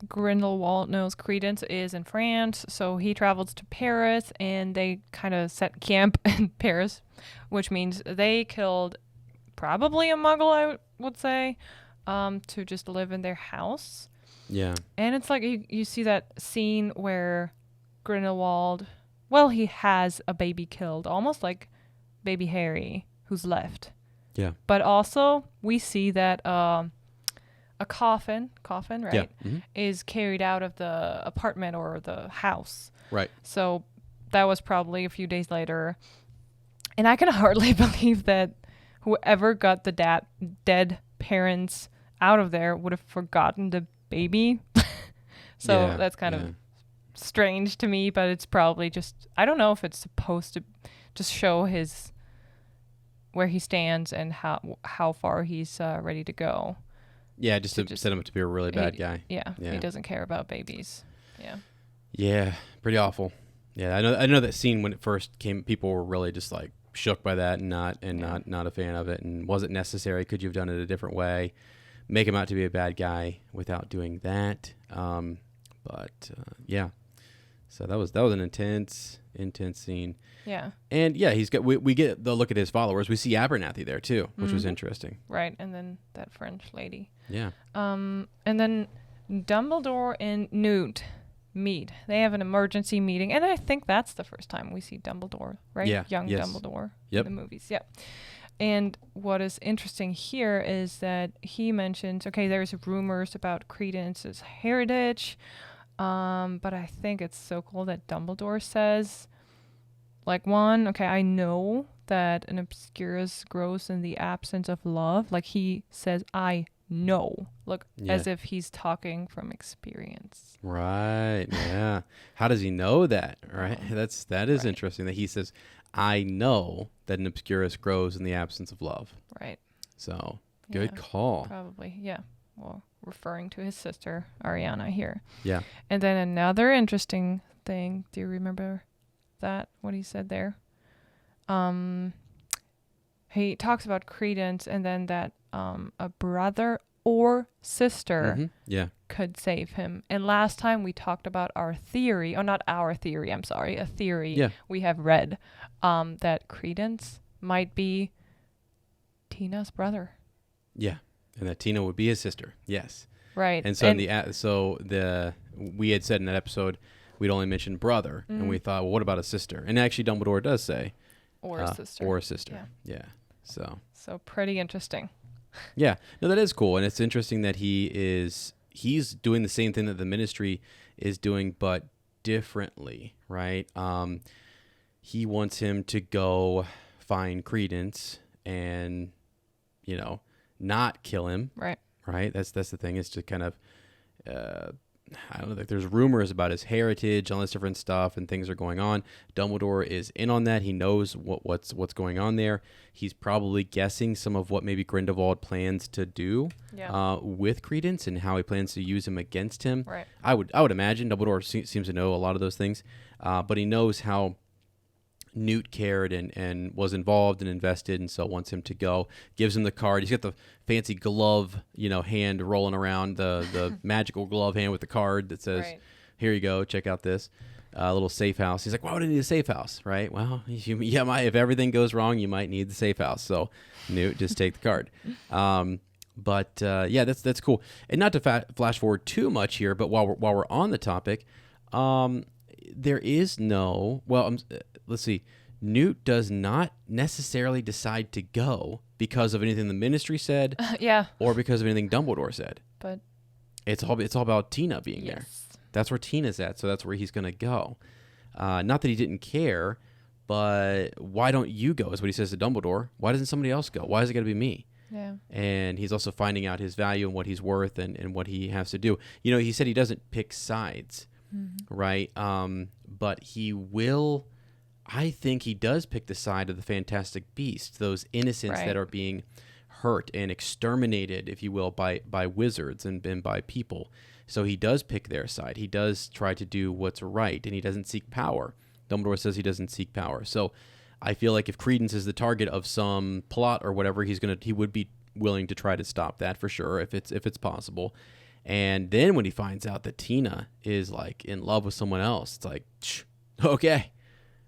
S2: Grindelwald knows Credence is in France, so he travels to Paris, and they kind of set camp in Paris, which means they killed probably a Muggle, I would say, to just live in their house.
S1: Yeah.
S2: And it's like you see that scene where Grindelwald, he has a baby killed, almost like baby Harry, who's left.
S1: Yeah.
S2: But also, we see that a coffin, right, is carried out of the apartment or the house.
S1: Right.
S2: So that was probably a few days later. And I can hardly believe that whoever got the dead parents out of there would have forgotten the baby. So that's kind of strange to me, but it's probably just, I don't know if it's supposed to just show where he stands and how far he's ready to go.
S1: Yeah, just to set him up to be a really bad guy.
S2: Yeah, he doesn't care about babies. Yeah.
S1: Yeah, pretty awful. Yeah, I know that scene when it first came, people were really just like shook by that and not a fan of it, and was it necessary? Could you have done it a different way? Make him out to be a bad guy without doing that. Yeah. So that was an intense scene.
S2: Yeah.
S1: And yeah, we get the look at his followers. We see Abernathy there too, which was interesting.
S2: Right, and then that French lady.
S1: Yeah.
S2: And then Dumbledore and Newt meet. They have an emergency meeting, and I think that's the first time we see Dumbledore, right?
S1: Yeah.
S2: Young
S1: Yes.
S2: Dumbledore
S1: Yep.
S2: in the movies. Yep. And what is interesting here is that he mentions, okay, there's rumors about Credence's heritage, but I think it's so cool that Dumbledore says, like, okay, I know that an obscurus grows in the absence of love. Like, he says, I know. Look, as if he's talking from experience.
S1: Right. Yeah. How does he know that? Right. That is interesting that he says, I know that an obscurus grows in the absence of love.
S2: Right.
S1: So good call.
S2: Probably. Yeah. Well, referring to his sister, Ariana, here.
S1: Yeah.
S2: And then another interesting thing. Do you remember that? What he said there? He talks about Credence and then that a brother or sister could save him. And last time we talked about our theory, or not our theory, I'm sorry, a theory we have read, that Credence might be Tina's brother.
S1: Yeah. And that Tina would be his sister. Yes.
S2: Right.
S1: And so we had said in that episode we'd only mentioned brother, and we thought, well, what about a sister? And actually Dumbledore does say
S2: or a sister.
S1: Or a sister. Yeah. So
S2: pretty interesting.
S1: Yeah. No, that is cool. And it's interesting that he's doing the same thing that the Ministry is doing, but differently, right? He wants him to go find Credence and, not kill him.
S2: Right.
S1: Right. That's the thing, is to kind of, I don't know, like there's rumors about his heritage, all this different stuff, and things are going on. Dumbledore is in on that. He knows what's going on there. He's probably guessing some of what maybe Grindelwald plans to do with Credence and how he plans to use him against him.
S2: Right.
S1: I would imagine Dumbledore seems to know a lot of those things, but he knows how Newt cared and was involved and invested, and so wants him to go. Gives him the card. He's got the fancy glove, hand rolling around, the magical glove hand with the card that says, "Here you go, check out this little safe house." He's like, "Why would I need a safe house?" Right? Well, if everything goes wrong, you might need the safe house. So Newt, just take the card. That's cool. And not to flash forward too much here, but while we're on the topic, there is no. Well, let's see. Newt does not necessarily decide to go because of anything the Ministry said, or because of anything Dumbledore said. But it's all about Tina being there. That's where Tina's at, so that's where he's going to go. Not that he didn't care, but why don't you go? Is what he says to Dumbledore. Why doesn't somebody else go? Why is it going to be me?
S2: Yeah. And
S1: he's also finding out his value and what he's worth and what he has to do. He said he doesn't pick sides, right? But he will. I think he does pick the side of the Fantastic Beasts, those innocents that are being hurt and exterminated, if you will, by wizards and by people. So he does pick their side. He does try to do what's right, and he doesn't seek power. Dumbledore says he doesn't seek power. So I feel like if Credence is the target of some plot or whatever, he would be willing to try to stop that for sure, if it's possible. And then when he finds out that Tina is like in love with someone else, it's like, okay.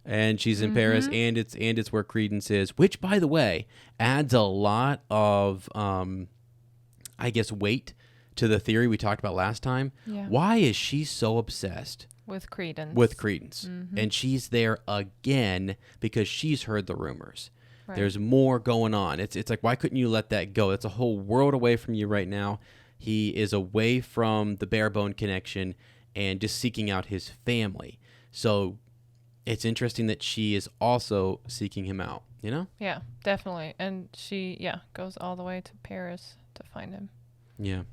S1: And she's in Paris, and it's where Credence is, which, by the way, adds a lot of, I guess, weight to the theory we talked about last time.
S2: Yeah.
S1: Why is she so obsessed
S2: with Credence?
S1: And she's there again because she's heard the rumors.
S2: Right.
S1: There's more going on. It's like, why couldn't you let that go? That's a whole world away from you right now. He is away from the bare bone connection and just seeking out his family. So it's interesting that she is also seeking him out, you know?
S2: Yeah, definitely. And she, goes all the way to Paris to find him.
S1: Yeah.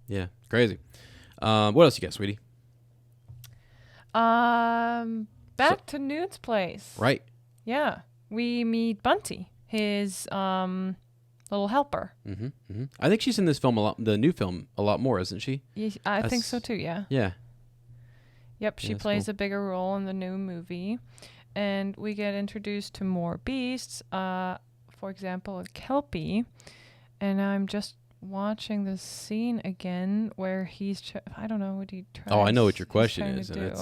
S1: Yeah. Crazy. What else you got, sweetie?
S2: Back to Newt's place.
S1: Right.
S2: Yeah. We meet Bunty, his little helper.
S1: Mm-hmm, mm-hmm. I think she's in this film the new film, a lot more, isn't she?
S2: I think so too, yeah.
S1: Yeah.
S2: Yep, she
S1: Yeah,
S2: plays
S1: cool.
S2: a bigger role in the new movie. And we get introduced to more beasts. For example, a Kelpie. And I'm just watching this scene again where he's... I don't know what he tries.
S1: Oh, I know what your question
S2: trying
S1: is.
S2: to
S1: And
S2: do.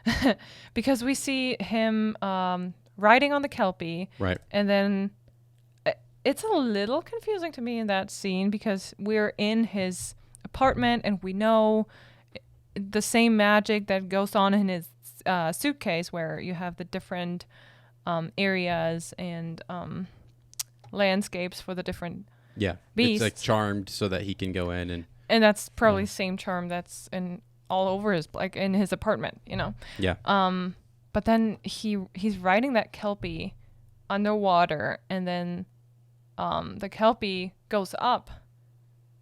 S1: it's
S2: Because we see him riding on the Kelpie.
S1: right.
S2: And then it's a little confusing to me in that scene because we're in his apartment and we know the same magic that goes on in his suitcase where you have the different areas and landscapes for the different
S1: Yeah.
S2: beasts.
S1: It's like charmed so that he can go in
S2: and that's probably the same charm that's in all over his, like in his apartment, you know.
S1: Yeah.
S2: But then he's riding that Kelpie underwater, and then the Kelpie goes up,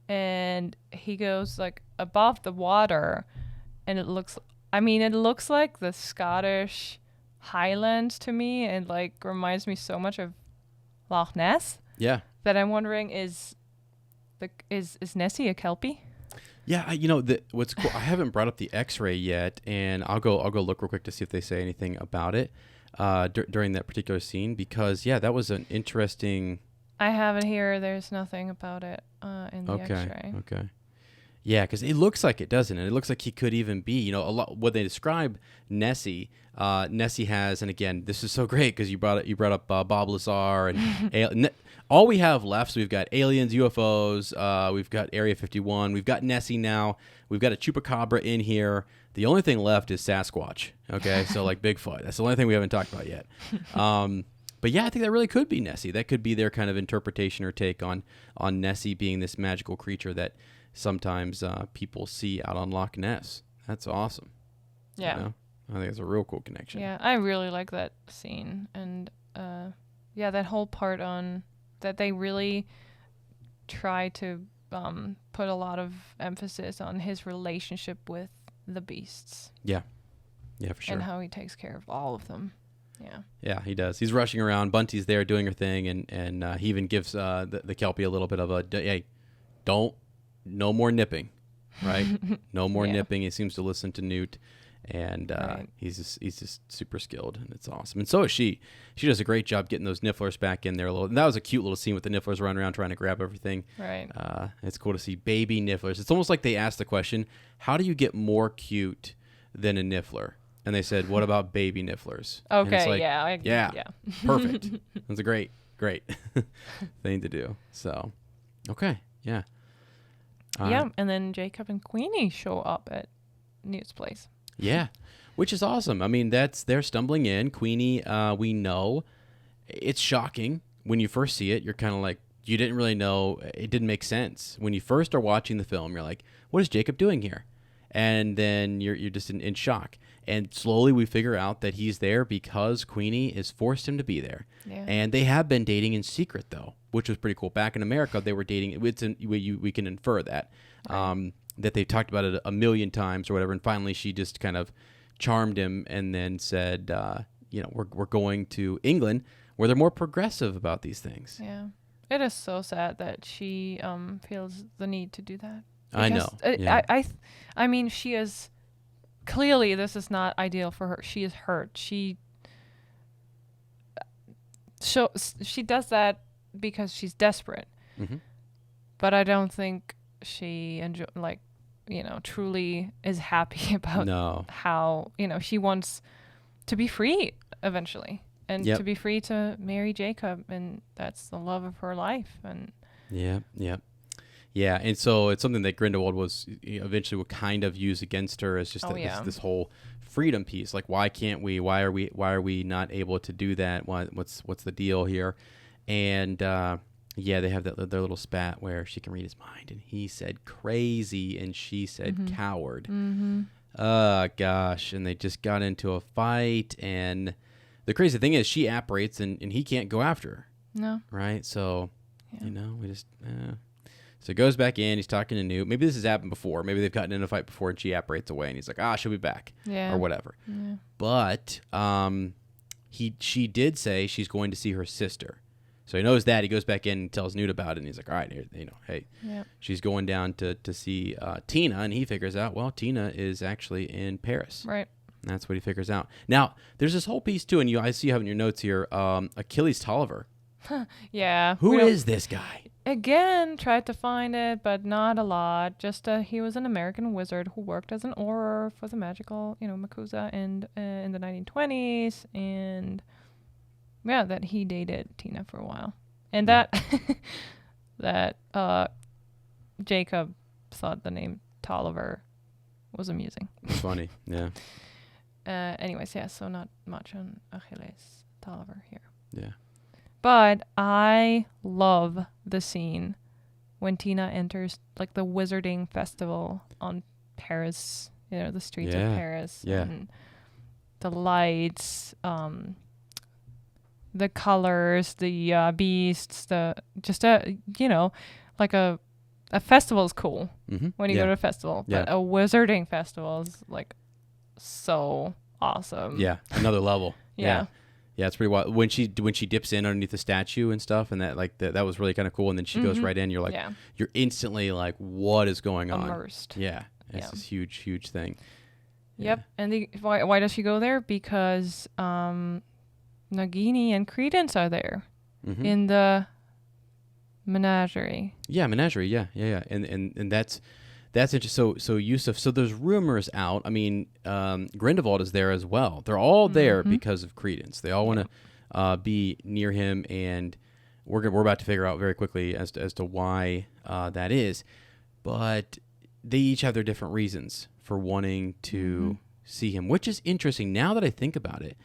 S2: and he goes like above the water, and it looks like the Scottish Highlands to me, and like reminds me so much of Loch Ness
S1: Yeah.
S2: that I'm wondering is Nessie a Kelpie?
S1: Yeah, what's cool, I haven't brought up the X-ray yet, and I'll go look real quick to see if they say anything about it during that particular scene, because that was an interesting.
S2: I have it here. There's nothing about it in the X-ray.
S1: Okay. Yeah, because it looks like it, doesn't it? It looks like he could even be, a lot. When they describe Nessie, Nessie has, and again, this is so great because you brought up Bob Lazar and all we have left. So we've got aliens, UFOs, we've got Area 51, we've got Nessie now, we've got a chupacabra in here. The only thing left is Sasquatch. Okay, so like Bigfoot. That's the only thing we haven't talked about yet. But yeah, I think that really could be Nessie. That could be their kind of interpretation or take on Nessie being this magical creature that sometimes people see out on Loch Ness. That's awesome.
S2: Yeah.
S1: I think it's a real cool connection.
S2: Yeah, I really like that scene. And that whole part on that they really try to put a lot of emphasis on his relationship with the beasts.
S1: Yeah. Yeah, for sure.
S2: And how he takes care of all of them. Yeah.
S1: Yeah, he does. He's rushing around. Bunty's there doing her thing, and he even gives the Kelpie a little bit of a, hey, no more nipping, right? No more nipping. He seems to listen to Newt, and
S2: Right.
S1: he's just super skilled, and it's awesome. And so is she. She does a great job getting those nifflers back in there a little. And that was a cute little scene with the nifflers running around trying to grab everything.
S2: Right.
S1: It's cool to see baby nifflers. It's almost like they asked the question, how do you get more cute than a niffler? And they said, what about baby nifflers? And it's
S2: Okay,
S1: like,
S2: yeah.
S1: Perfect. That's a great thing to do. So, okay, yeah.
S2: And then Jacob and Queenie show up at Newt's place.
S1: Yeah, which is awesome. I mean, they're stumbling in. Queenie, we know. It's shocking. When you first see it, you're kind of like, you didn't really know. It didn't make sense. When you first are watching the film, you're like, what is Jacob doing here? And then you're just in shock. And slowly we figure out that he's there because Queenie has forced him to be there.
S2: Yeah.
S1: And they have been dating in secret, though, which was pretty cool. Back in America, they were dating. We can infer that.
S2: Right.
S1: That they've talked about it a million times or whatever. And finally, she just kind of charmed him and then said, we're going to England where they're more progressive about these things.
S2: Yeah. It is so sad that she feels the need to do that.
S1: I know.
S2: Because, I mean, she is... Clearly, this is not ideal for her. She is hurt. She does that because she's desperate.
S1: Mm-hmm.
S2: But I don't think she truly is happy about how, she wants to be free eventually and to be free to marry Jacob, and that's the love of her life. And
S1: yeah, and so it's something that Grindelwald was eventually would kind of use against her as just this whole freedom piece. Like, why can't we? Why are we not able to do that? What's the deal here? And they have their little spat where she can read his mind, and he said crazy, and she said coward.
S2: Mm-hmm.
S1: Gosh. And they just got into a fight. And the crazy thing is she apparates and he can't go after her.
S2: No.
S1: Right? So, we just... So he goes back in. He's talking to Newt. Maybe this has happened before. Maybe they've gotten in a fight before and she apparates away. And he's like, she'll be back.
S2: Yeah.
S1: Or whatever.
S2: Yeah.
S1: But she did say she's going to see her sister. So he knows that. He goes back in and tells Newt about it. And he's like, all right, hey, she's going down to see Tina. And he figures out, well, Tina is actually in Paris.
S2: Right.
S1: And that's what he figures out. Now, there's this whole piece, too, and I see you have in your notes here, Achilles Tolliver.
S2: Yeah.
S1: Who is this guy?
S2: Again, tried to find it, but not a lot. Just he was an American wizard who worked as an Auror for the magical, MACUSA in the 1920s. And... yeah, that he dated Tina for a while. And that Jacob thought the name Tolliver was amusing.
S1: Funny, yeah.
S2: Anyways, so not much on Achilles Tolliver here.
S1: Yeah.
S2: But I love the scene when Tina enters like the wizarding festival on Paris, the streets of Paris.
S1: Yeah.
S2: And the lights, the colors, the beasts, like a festival is cool when you go to a festival, but a wizarding festival is like so awesome.
S1: Yeah, another level.
S2: Yeah,
S1: it's pretty wild. When she dips in underneath the statue and stuff, and that that was really kind of cool. And then she goes right in. You're like, you're instantly like, what is going on?
S2: Immersed.
S1: Yeah, it's this huge thing.
S2: Yep. Yeah. And why does she go there? Because Nagini and Credence are there in the menagerie.
S1: Yeah, menagerie. Yeah. And that's interesting. So Yusuf. So there's rumors out. I mean, Grindelwald is there as well. They're all there because of Credence. They all want to be near him, and we're about to figure out very quickly as to why that is. But they each have their different reasons for wanting to see him, which is interesting. Now that I think about it,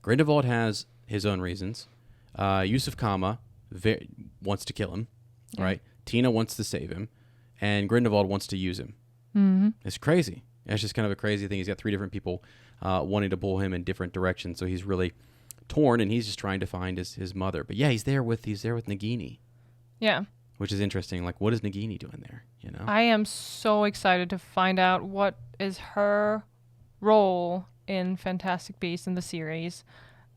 S1: Grindelwald has his own reasons. Yusuf Kama wants to kill him, right? Tina wants to save him, and Grindelwald wants to use him. It's crazy. It's just kind of a crazy thing. He's got three different people wanting to pull him in different directions, so he's really torn, and he's just trying to find his mother. But he's there with Nagini. Yeah. Which is interesting. Like, what is Nagini doing there?
S2: I am so excited to find out what is her role in Fantastic Beasts in the series.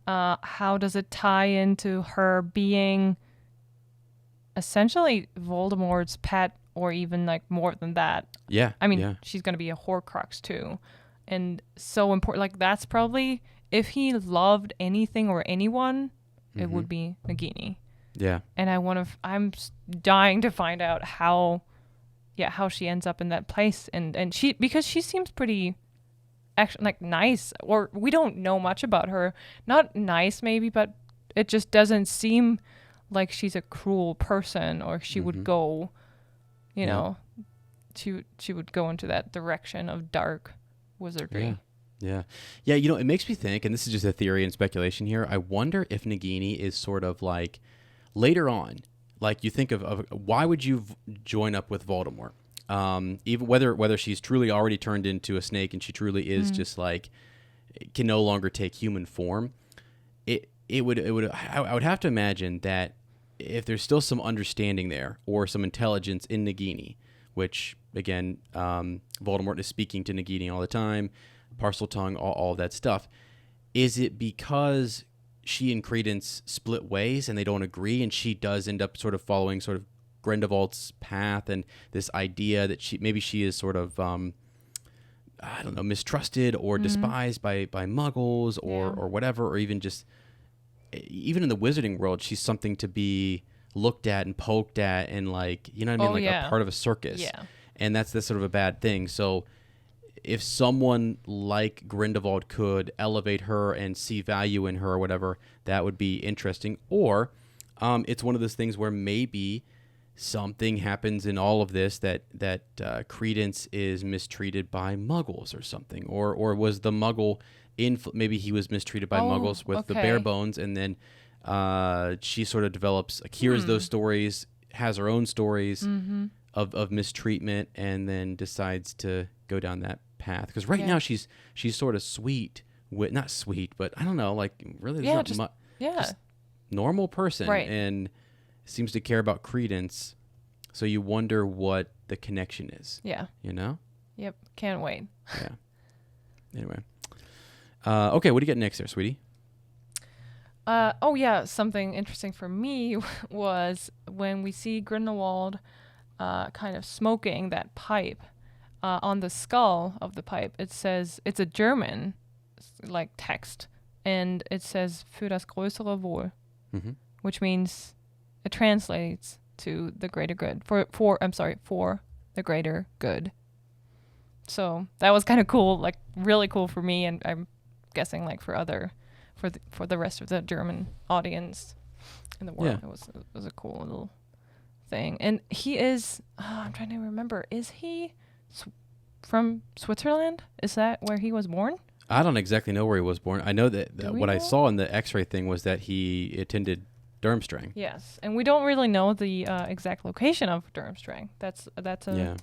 S2: How does it tie into her being essentially Voldemort's pet, or even like more than that?
S1: Yeah.
S2: I mean, she's going to be a Horcrux too. And so important. Like, that's probably, if he loved anything or anyone, it would be Nagini. Yeah. And I'm dying to find out how she ends up in that place. And because she seems pretty actually like nice, or we don't know much about her. Not nice maybe, but it just doesn't seem like she's a cruel person, or she would go, she would go into that direction of dark wizardry.
S1: Yeah. It makes me think, and this is just a theory and speculation here, I wonder if Nagini is sort of like later on, like you think of why would you join up with Voldemort? Even whether she's truly already turned into a snake and she truly is just like can no longer take human form. I would have to imagine that if there's still some understanding there or some intelligence in Nagini, which again, Voldemort is speaking to Nagini all the time, Parseltongue, all of that stuff. Is it because she and Credence split ways and they don't agree, and she does end up sort of following sort of Grindelwald's path, and this idea that she is sort of mistrusted or despised by muggles or whatever, or even in the wizarding world, she's something to be looked at and poked at, and like, you know what I mean, a part of a circus. Yeah. And that's sort of a bad thing. So if someone like Grindelwald could elevate her and see value in her or whatever, that would be interesting. Or it's one of those things where maybe something happens in all of this that Credence is mistreated by muggles or something, or was the muggle maybe he was mistreated by muggles with the bare bones, and then she sort of develops, hears those stories, has her own stories of mistreatment, and then decides to go down that path. Because right now she's sort of sweet with, not sweet, but I don't know, like really there's not just normal person, and seems to care about Credence. So you wonder what the connection is.
S2: Yeah.
S1: You know?
S2: Yep. Can't wait.
S1: Yeah. Anyway. Okay, what do you get next there, sweetie?
S2: Something interesting for me was when we see Grindelwald kind of smoking that pipe. On the skull of the pipe, it says, it's a German like text, and it says "für das größere Wohl," which means, it translates to the greater good, for the greater good. So that was kind of cool, like really cool for me, and I'm guessing like for the rest of the German audience in the world. Yeah. It was a cool little thing. And he is, I'm trying to remember, is he from Switzerland? Is that where he was born?
S1: I don't exactly know where he was born. I know that what I saw in the X-ray thing was that he attended Durmstrang.
S2: Yes, and we don't really know the exact location of Durmstrang. That's a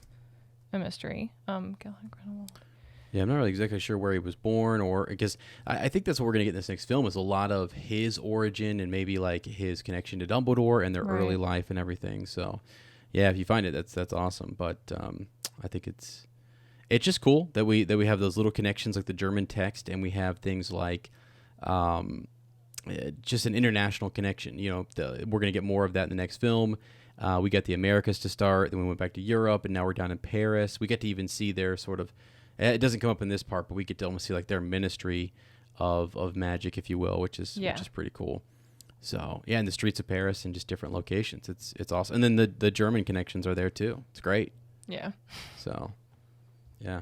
S2: mystery.
S1: Yeah, I'm not really exactly sure where he was born, or because I think that's what we're gonna get in this next film is a lot of his origin and maybe like his connection to Dumbledore and their early life and everything. So, yeah, if you find it, that's awesome. But I think it's just cool that we have those little connections like the German text, and we have things like just an international connection. You know, we're going to get more of that in the next film. We got the Americas to start, then we went back to Europe, and now we're down in Paris. We get to even see their sort of, it doesn't come up in this part, but we get to almost see like their ministry of magic, if you will, which is pretty cool. So, yeah, in the streets of Paris and just different locations. It's awesome. And then the German connections are there too. It's great.
S2: Yeah.
S1: So, yeah.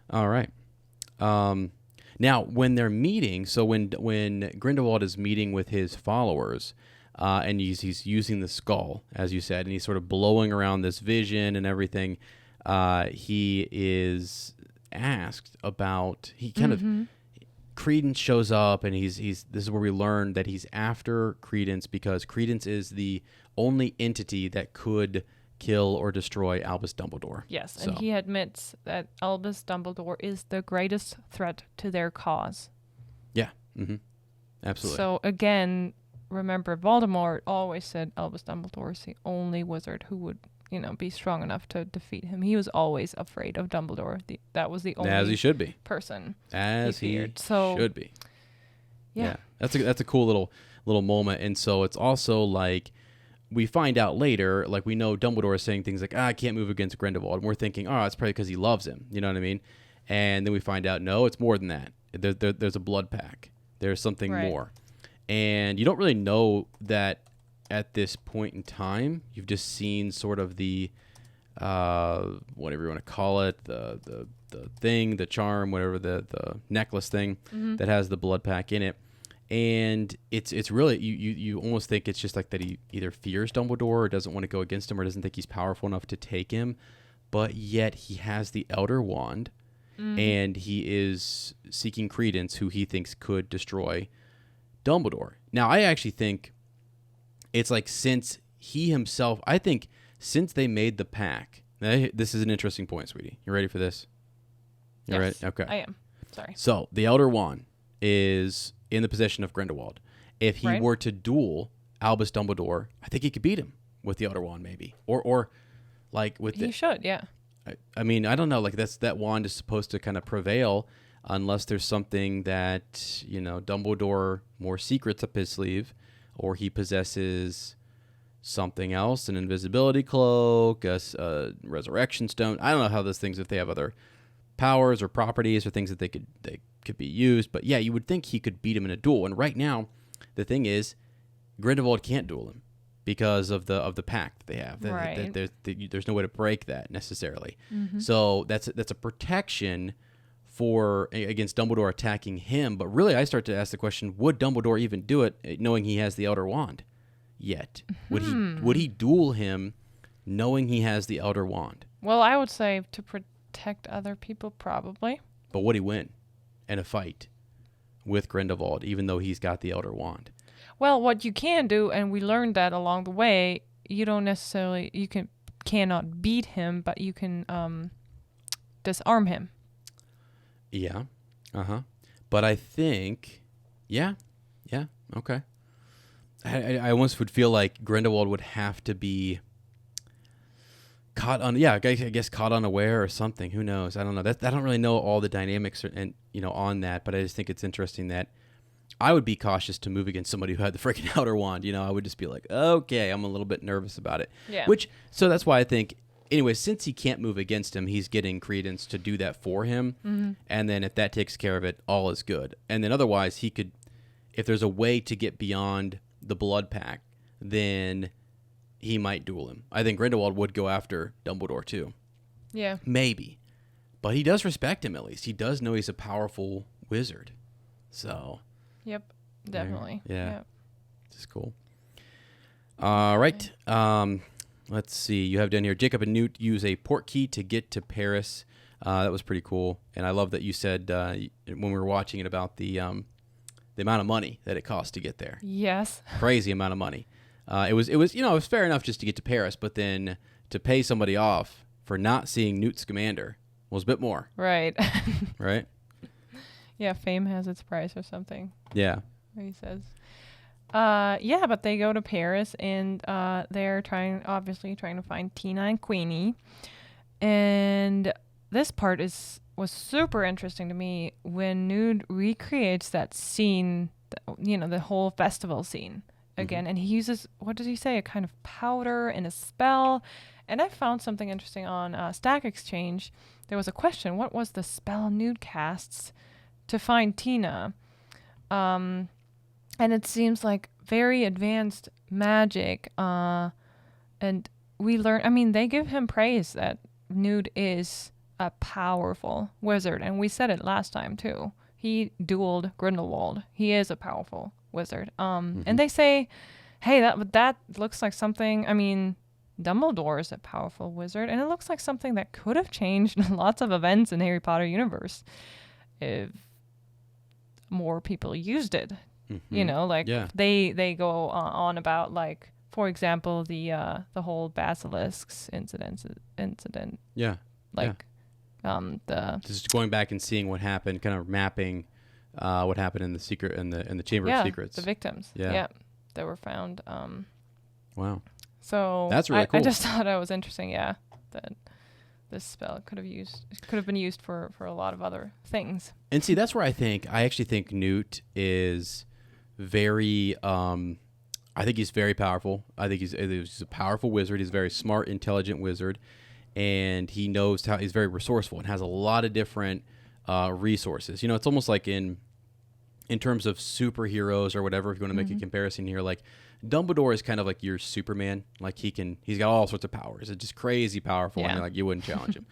S1: All right. Now, when they're meeting, so when Grindelwald is meeting with his followers, and he's using the skull, as you said, and he's sort of blowing around this vision and everything, he is asked about, he kind of, Credence shows up, and he's this is where we learn that he's after Credence because Credence is the only entity that could kill or destroy Albus Dumbledore.
S2: Yes, and he admits that Albus Dumbledore is the greatest threat to their cause.
S1: Yeah, absolutely.
S2: So again, remember, Voldemort always said Albus Dumbledore is the only wizard who would, be strong enough to defeat him. He was always afraid of Dumbledore. That was the only
S1: as he should be
S2: person
S1: as he
S2: feared.
S1: Should be. Yeah, that's a cool little moment, and so it's also like. We find out later, like we know Dumbledore is saying things like, I can't move against Grindelwald. And we're thinking, it's probably because he loves him. You know what I mean? And then we find out, no, it's more than that. There's a blood pack. There's something more. And you don't really know that at this point in time. You've just seen sort of the, whatever you want to call it, the thing, the charm, whatever, the necklace thing that has the blood pack in it. And it's really you almost think it's just like that he either fears Dumbledore or doesn't want to go against him or doesn't think he's powerful enough to take him, but yet he has the Elder Wand, and he is seeking Credence, who he thinks could destroy Dumbledore. Now, I actually think it's like since they made the pact. This is an interesting point, sweetie. You ready for this? You ready? Okay.
S2: I am. Sorry.
S1: So the Elder Wand is in the possession of Grindelwald. If he were to duel Albus Dumbledore, I think he could beat him with the Elder Wand, maybe, or like with
S2: he should, yeah.
S1: I mean, I don't know. Like that wand is supposed to kind of prevail, unless there's something that Dumbledore more secrets up his sleeve, or he possesses something else, an invisibility cloak, a resurrection stone. I don't know how those things, if they have other powers or properties or things that they could be used, but yeah, you would think he could beat him in a duel. And right now, the thing is, Grindelwald can't duel him because of the pact they have.
S2: Right.
S1: There's no way to break that necessarily. So that's a protection against Dumbledore attacking him. But really, I start to ask the question: would Dumbledore even do it, knowing he has the Elder Wand? Yet, would he duel him, knowing he has the Elder Wand?
S2: Well, I would say to protect other people, probably.
S1: But would he win in a fight with Grindelwald, even though he's got the Elder Wand?
S2: Well, what you can do, and we learned that along the way, cannot beat him, but you can disarm him.
S1: Yeah. But I think, yeah, okay. I almost would feel like Grindelwald would have to be caught on, I guess caught unaware or something. Who knows? I don't know. I don't really know all the dynamics on that, but I just think it's interesting that I would be cautious to move against somebody who had the freaking outer wand. I would just be like, okay, I'm a little bit nervous about it.
S2: Yeah.
S1: So that's why I think, anyway, since he can't move against him, he's getting Credence to do that for him.
S2: Mm-hmm.
S1: And then if that takes care of it, all is good. And then otherwise, he could, if there's a way to get beyond the blood pact, then he might duel him. I think Grindelwald would go after Dumbledore too.
S2: Yeah.
S1: Maybe. But he does respect him at least. He does know he's a powerful wizard. So.
S2: Yep. Definitely.
S1: Yeah.
S2: Yep.
S1: This is cool. All right. Let's see. You have down here, Jacob and Newt use a port key to get to Paris. That was pretty cool. And I love that you said when we were watching it about the amount of money that it costs to get there.
S2: Yes.
S1: Crazy amount of money. It was it was fair enough just to get to Paris, but then to pay somebody off for not seeing Newt Scamander was a bit more.
S2: Right.
S1: Right?
S2: Yeah, fame has its price or something.
S1: Yeah.
S2: He says. Yeah, but they go to Paris and they're obviously trying to find Tina and Queenie. And this part was super interesting to me when Newt recreates that scene, the whole festival scene again. Mm-hmm. And he uses, what does he say? A kind of powder and a spell. And I found something interesting on Stack Exchange. There was a question, what was the spell Newt casts to find Tina? And it seems like very advanced magic. And we learn, they give him praise that Newt is a powerful wizard. And we said it last time, too. He dueled Grindelwald. He is a powerful wizard. Mm-hmm. And they say, hey, that looks like something, Dumbledore is a powerful wizard. And it looks like something that could have changed lots of events in Harry Potter universe if more people used it. Mm-hmm. They go on about, like, for example, the whole basilisks incident.
S1: Yeah.
S2: The
S1: just going back and seeing what happened, kind of mapping what happened in the secret in the Chamber of Secrets.
S2: The victims. Yeah. That were found.
S1: Wow.
S2: So
S1: that's really cool.
S2: I just thought that was interesting. Yeah, that this spell could have been used for a lot of other things.
S1: And see, that's where I actually think Newt is very. I think he's very powerful. I think he's a powerful wizard. He's a very smart, intelligent wizard, and he knows how. He's very resourceful and has a lot of different resources. It's almost like in terms of superheroes or whatever. If you want to make a comparison here, like Dumbledore is kind of like your Superman. Like he's got all sorts of powers. It's just crazy powerful, and like you wouldn't challenge him.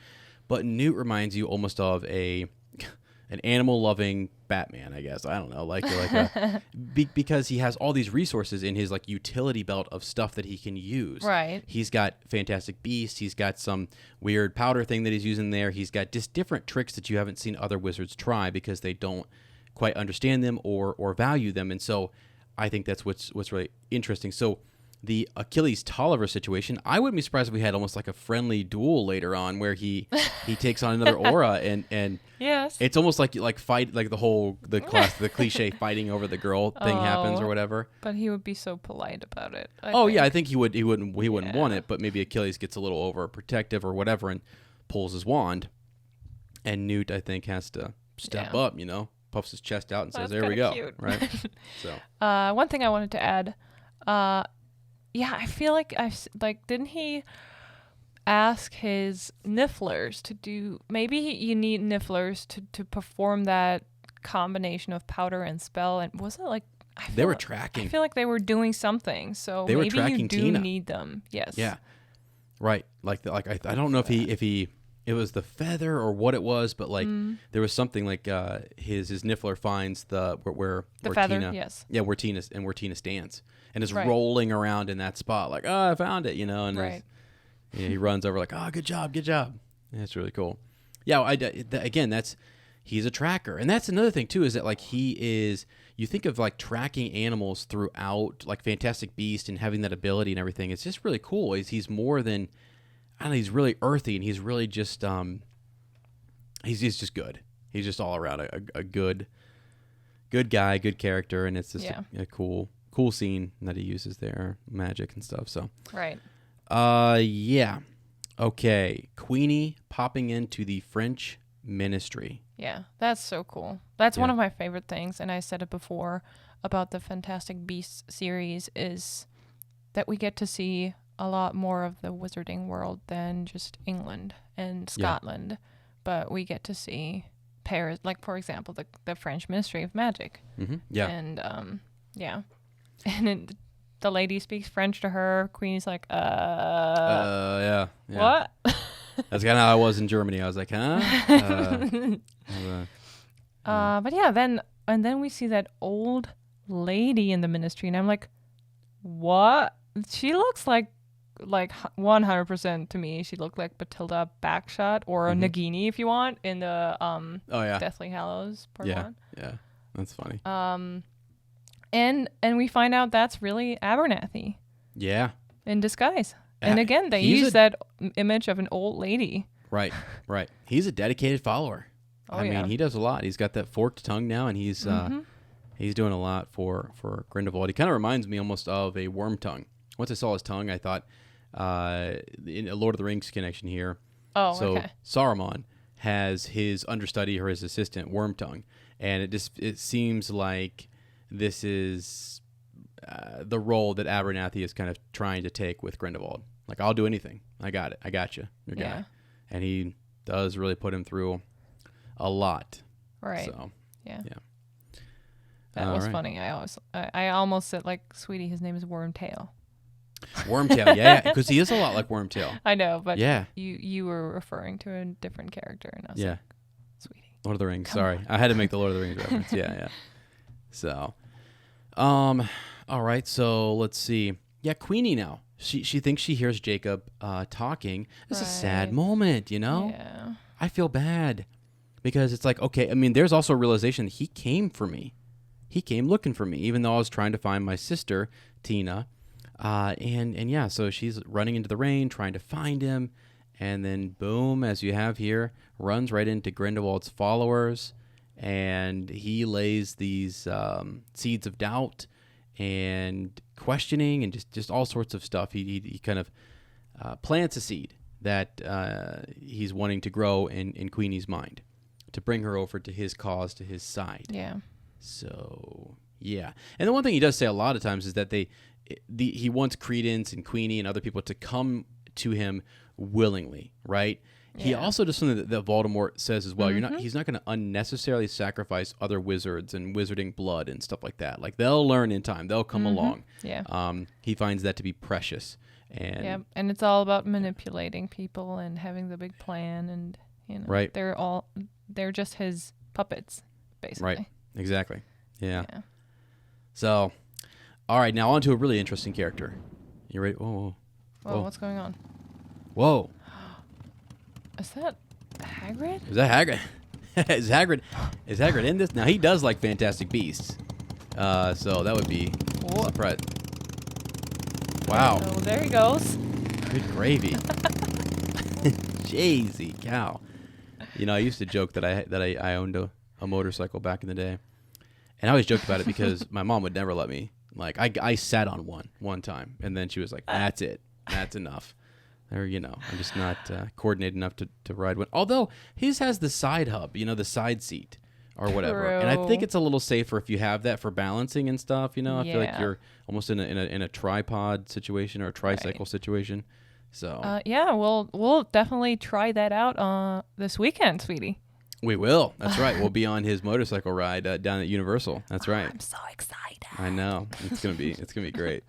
S1: But Newt reminds you almost of an animal-loving Batman, I guess. I don't know, because he has all these resources in his like utility belt of stuff that he can use.
S2: Right.
S1: He's got Fantastic Beasts. He's got some weird powder thing that he's using there. He's got just different tricks that you haven't seen other wizards try because they don't quite understand them or value them. And so I think that's what's really interesting. So the Achilles Tolliver situation, I wouldn't be surprised if we had almost like a friendly duel later on where he takes on another aura and
S2: yes,
S1: it's almost like fight, like the cliche fighting over the girl thing happens or whatever.
S2: But he would be so polite about it.
S1: I think he wouldn't want it, but maybe Achilles gets a little overprotective or whatever and pulls his wand, and Newt I think has to step up, puffs his chest out and says, "There we go."
S2: Cute.
S1: Right. So
S2: one thing I wanted to add. I feel like didn't he ask his nifflers to do, maybe you need nifflers to perform that combination of powder and spell, and was it like,
S1: they were tracking.
S2: I feel like they were doing something, so
S1: they were
S2: maybe
S1: tracking
S2: you do
S1: Tina.
S2: need them. Yes.
S1: Yeah. Right. I don't know if he it was the feather or what it was, but there was something like his niffler finds where
S2: feather,
S1: Tina,
S2: yes.
S1: Yeah, where Tina stands and is rolling around in that spot like, oh, I found it, and
S2: right.
S1: he runs over like, oh, good job. That's really cool. Yeah, again, he's a tracker, and that's another thing too, is that like he is. You think of like tracking animals throughout like Fantastic Beasts and having that ability and everything. It's just really cool. He's more than. I don't know, he's really earthy, and he's really just he's just good. He's just all around a good guy, good character, and it's just a cool scene that he uses there, magic and stuff. So
S2: Right.
S1: Yeah. Okay. Queenie popping into the French ministry.
S2: Yeah, that's so cool. That's one of my favorite things, and I said it before about the Fantastic Beasts series, is that we get to see a lot more of the wizarding world than just England and Scotland, but we get to see Paris, like, for example, the French Ministry of Magic.
S1: Mm-hmm. Yeah.
S2: And, and the lady speaks French to her. Queenie's like,
S1: yeah.
S2: What?
S1: That's kind of how I was in Germany. I was like, huh?
S2: But yeah, then we see that old lady in the ministry, and I'm like, what? She looks like 100% to me. She looked like Bathilda Backshot or Nagini, if you want, in the Deathly Hallows part 1.
S1: Yeah, that's funny.
S2: And we find out that's really Abernathy.
S1: Yeah.
S2: In disguise. And again, they use that image of an old lady.
S1: Right. He's a dedicated follower.
S2: Oh,
S1: I mean, he does a lot. He's got that forked tongue now, and he's doing a lot for Grindelwald. He kind of reminds me almost of a worm tongue. Once I saw his tongue, I thought, in a Lord of the Rings connection here.
S2: Oh,
S1: so
S2: okay.
S1: Saruman has his understudy or his assistant, Wormtongue, and it seems like this is the role that Abernathy is kind of trying to take with Grindelwald. Like, I'll do anything. I got it. I got you. Your guy. And he does really put him through a lot.
S2: Right.
S1: So, yeah.
S2: That was funny. I almost said, like, sweetie, his name is Wormtail.
S1: Wormtail, yeah, because he is a lot like Wormtail.
S2: I know, but you were referring to a different character, and I was like, sweetie.
S1: Lord of the Rings, sorry. I had to make the Lord of the Rings reference. Yeah. So, all right, so let's see. Yeah, Queenie now. She thinks she hears Jacob talking. It's a sad moment, you know?
S2: Yeah.
S1: I feel bad because it's like, okay, I mean, there's also a realization that he came for me. He came looking for me, even though I was trying to find my sister, Tina. So she's running into the rain, trying to find him. And then, boom, as you have here, runs right into Grindelwald's followers. And he lays these seeds of doubt and questioning and just all sorts of stuff. He kind of plants a seed that he's wanting to grow in Queenie's mind to bring her over to his cause, to his side.
S2: Yeah.
S1: So, yeah. And the one thing he does say a lot of times is that he wants Credence and Queenie and other people to come to him willingly, right? Yeah. He also does something that Voldemort says as well. He's not going to unnecessarily sacrifice other wizards and wizarding blood and stuff like that. Like, they'll learn in time. They'll come along.
S2: Yeah.
S1: He finds that to be precious. And
S2: and it's all about manipulating people and having the big plan, and
S1: right.
S2: They're just his puppets, basically.
S1: Right. Exactly. Yeah. So, all right, now on to a really interesting character. You ready? Whoa.
S2: What's going on?
S1: Whoa.
S2: Is that Hagrid?
S1: Is that Hagrid? Is Hagrid in this? Now, he does like Fantastic Beasts. So that would be a surprise. Wow.
S2: Oh, there he goes.
S1: Good gravy. Jeezy cow. I used to joke that I owned a motorcycle back in the day. And I always joked about it because my mom would never let me. Like, I sat on one time, and then she was like, that's it. That's enough. Or, I'm just not coordinated enough to ride one. Although, his has the side hub, the side seat or whatever.
S2: True.
S1: And I think it's a little safer if you have that for balancing and stuff, I feel like you're almost in a tripod situation or a tricycle situation. So
S2: we'll definitely try that out this weekend, sweetie.
S1: We will. That's right. We'll be on his motorcycle ride down at Universal. That's right.
S2: I'm so excited.
S1: I know. It's gonna be great.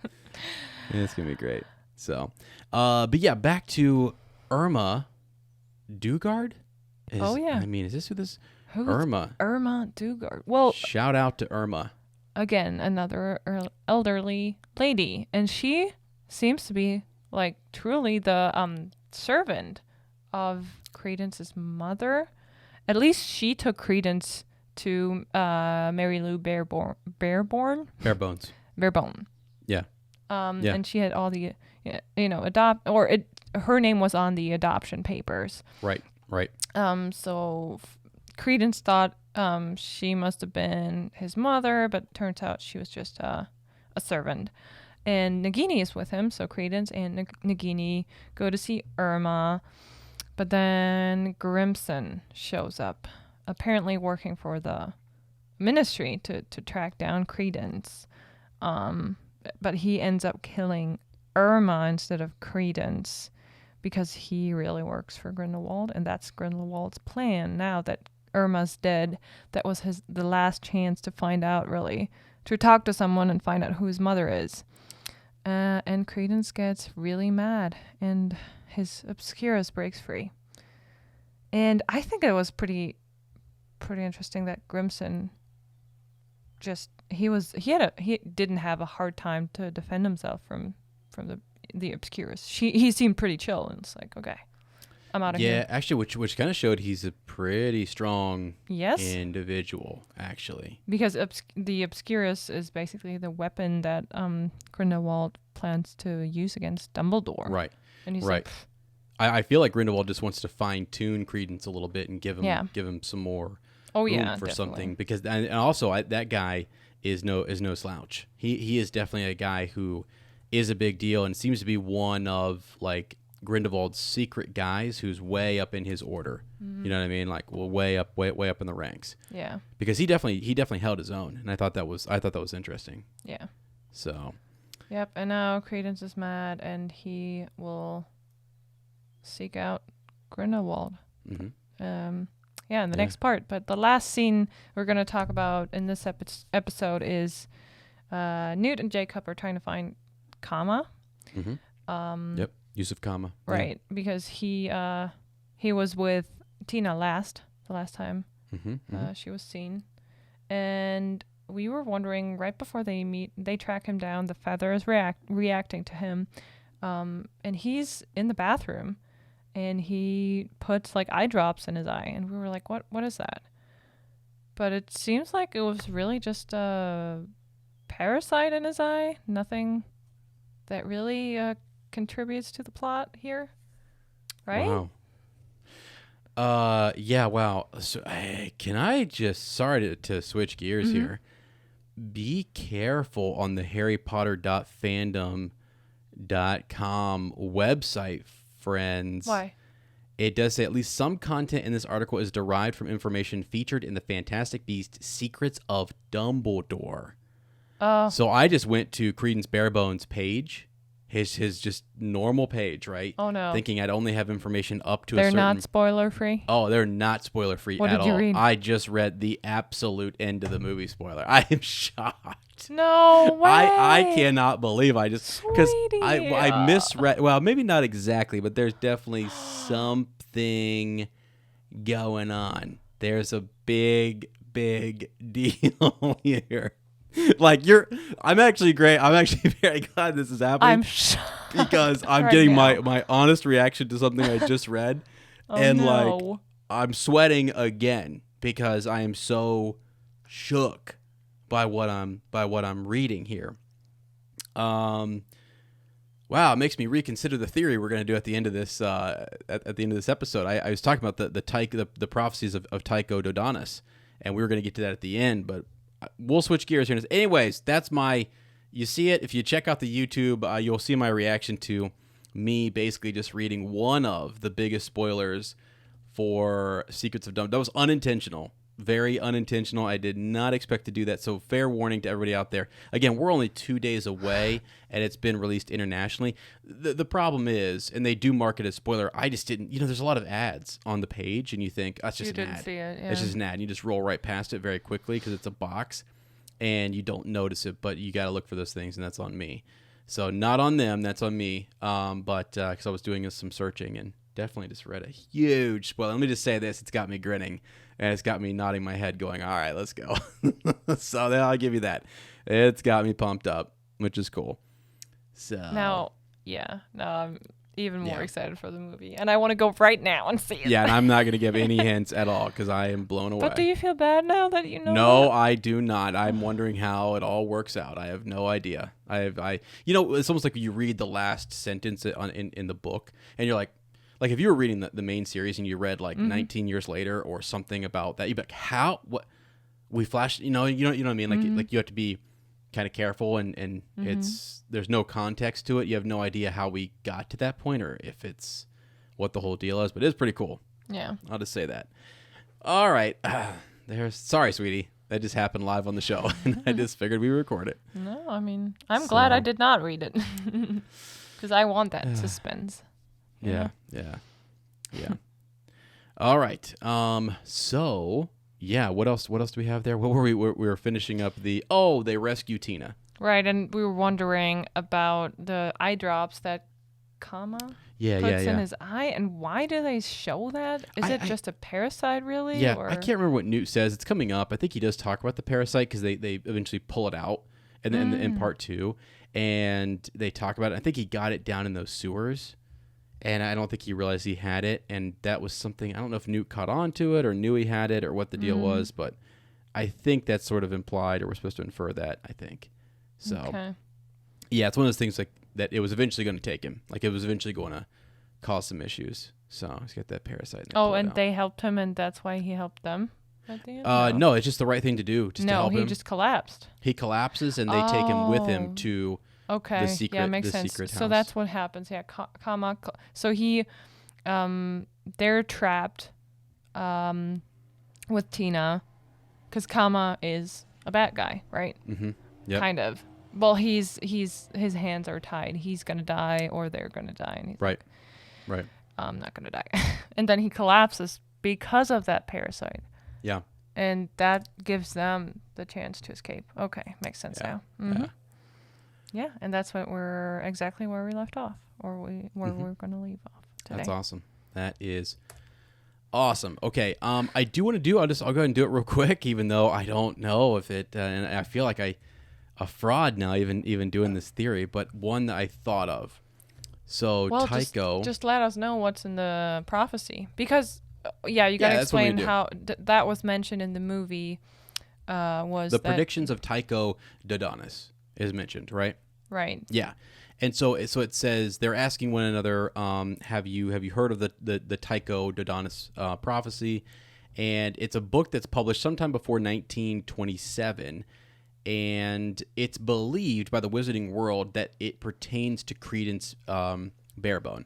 S1: It's gonna be great. So, but yeah, back to Irma Dugard. I mean, is this who this?
S2: Who's
S1: Irma.
S2: Irma Dugard. Well,
S1: shout out to Irma.
S2: Again, another elderly lady, and she seems to be like truly the servant of Credence's mother. At least she took Credence to Mary Lou Barebone.
S1: Yeah.
S2: And she had all the, her name was on the adoption papers.
S1: Right.
S2: So Credence thought she must have been his mother, but turns out she was just a servant. And Nagini is with him, so Credence and Nagini go to see Irma. But then Grimson shows up, apparently working for the ministry to track down Credence. But he ends up killing Irma instead of Credence because he really works for Grindelwald, and that's Grindelwald's plan. Now that Irma's dead, that was the last chance to find out, really, to talk to someone and find out who his mother is. And Credence gets really mad, and his Obscurus breaks free. And I think it was pretty interesting that Grimson he didn't have a hard time to defend himself from the Obscurus. He seemed pretty chill, and it's like, okay, I'm out of here.
S1: Yeah, actually, which kind of showed he's a pretty strong
S2: Yes.
S1: individual, actually.
S2: Because the Obscurus is basically the weapon that Grindelwald plans to use against Dumbledore.
S1: Right.
S2: And he's
S1: right.
S2: Like,
S1: I feel like Grindelwald just wants to fine tune Credence a little bit and give him some more room for
S2: definitely.
S1: something, because and also that guy is no slouch. He is definitely a guy who is a big deal and seems to be one of like Grindelwald's secret guys who's way up in his order. Mm-hmm. You know what I mean? Like way up in the ranks.
S2: Yeah.
S1: Because he definitely held his own, and I thought that was interesting.
S2: Yeah.
S1: So.
S2: Yep. And now Credence is mad, and he will seek out Grindelwald.
S1: Mm-hmm.
S2: In the next part. But the last scene we're going to talk about in this episode is Newt and Jacob are trying to find Kama.
S1: Mm-hmm. Yep. Use of Kama.
S2: Right, yeah. Because he was with Tina the last time she was seen. And we were wondering, right before they meet, they track him down, the feather is reacting to him. And he's in the bathroom, and he puts like eye drops in his eye, and we were like, what is that? But it seems like it was really just a parasite in his eye. Nothing that really contributes to the plot here, right?
S1: Wow. Yeah, wow. So, can I just, sorry to switch gears here. Be careful on the harrypotter.fandom.com website, friends.
S2: Why?
S1: It does say at least some content in this article is derived from information featured in the Fantastic Beasts Secrets of Dumbledore. So I just went to Credence Barebones' page, his just normal page, right?
S2: Oh no!
S1: Thinking I'd only have information up to
S2: they're
S1: a certain.
S2: They're not spoiler free.
S1: Oh, they're not spoiler free at all. What did you read? I just read the absolute end of the movie spoiler. I am shocked.
S2: No way!
S1: I cannot believe I just because I misread. Well, maybe not exactly, but there's definitely something going on. There's a big deal here. Like I'm actually great. I'm actually very glad this is happening.
S2: I'm shocked
S1: because I'm
S2: right
S1: getting
S2: now.
S1: my honest reaction to something I just read, like I'm sweating again because I am so shook by what I'm reading here. Wow, it makes me reconsider the theory we're going to do at the end of this at the end of this episode. I was talking about the prophecies of Tycho Dodonus, and we were going to get to that at the end, but we'll switch gears here. Anyways, that's you see it. If you check out the YouTube, you'll see my reaction to me basically just reading one of the biggest spoilers for Secrets of Dumbledore. That was unintentional. Very unintentional. I did not expect to do that. So fair warning to everybody out there. Again, we're only 2 days away, and it's been released internationally. The problem is, and they do mark it as spoiler, I just didn't, there's a lot of ads on the page, and you think, that's just an ad.
S2: See it, yeah.
S1: It's just an ad. And you just roll right past it very quickly because it's a box, and you don't notice it, but you got to look for those things, and that's on me. So not on them, that's on me. But because I was doing some searching and definitely just read a huge spoiler. Let me just say this, it's got me grinning. And it's got me nodding my head going, all right, let's go. So then I'll give you that. It's got me pumped up, which is cool. So
S2: now I'm even more excited for the movie. And I want to go right now and see it.
S1: Yeah, and I'm not going to give any hints at all because I am blown away.
S2: But do you feel bad now that you know
S1: No,
S2: that?
S1: I do not. I'm wondering how it all works out. I have no idea. It's almost like you read the last sentence in the book, and you're like, like if you were reading the main series and you read like 19 years later or something about that, you'd be like, how, what, we flashed, you know what I mean? Like you have to be kind of careful and there's no context to it. You have no idea how we got to that point or if it's what the whole deal is, but it's pretty cool.
S2: Yeah.
S1: I'll just say that. All right. Sorry, sweetie. That just happened live on the show, and I just figured we would record it.
S2: No, I mean, I'm glad I did not read it, because I want that suspense.
S1: Yeah. All right. So, yeah, what else do we have there? What were we were finishing up they rescue Tina.
S2: Right, and we were wondering about the eye drops that puts in his eye, and why do they show that? Is it just a parasite, really?
S1: Yeah,
S2: or?
S1: I can't remember what Newt says. It's coming up. I think he does talk about the parasite because they eventually pull it out in part 2, and they talk about it. I think he got it down in those sewers, and I don't think he realized he had it, and that was something, I don't know if Newt caught on to it or knew he had it or what the deal was, but I think that's sort of implied, or we're supposed to infer that, I think. So, yeah, it's one of those things like that it was eventually going to take him. Like it was eventually going to cause some issues. So he's got that parasite.
S2: And they helped him, and that's why he helped them at the end?
S1: No, it's just the right thing to do. Just to help him.
S2: He just collapsed.
S1: He collapses, and they take him with him to the secret,
S2: yeah, makes sense.
S1: Secret house.
S2: So that's what happens. Yeah, so he, they're trapped with Tina, because Kama is a bad guy, right?
S1: Mm-hmm. Yep.
S2: Kind of. Well, his hands are tied. He's gonna die, or they're gonna die, and he's
S1: right.
S2: I'm not gonna die. And then he collapses because of that parasite.
S1: Yeah.
S2: And that gives them the chance to escape. Okay, makes sense now. Mm-hmm. Yeah, and that's exactly where we left off, or we're gonna leave off today.
S1: That's awesome. That is awesome. Okay, I do want to I'll go ahead and do it real quick, even though I don't know if it, and I feel like a fraud now, even doing this theory, but one that I thought of. So Tycho,
S2: just let us know what's in the prophecy, because you gotta explain how that was mentioned in the movie. Was the
S1: predictions of Tycho Dodonus is mentioned, right?
S2: Right.
S1: Yeah, and so it says they're asking one another, have you heard of the Tycho Dodonus prophecy? And it's a book that's published sometime before 1927. And it's believed by the wizarding world that it pertains to Credence Barebone.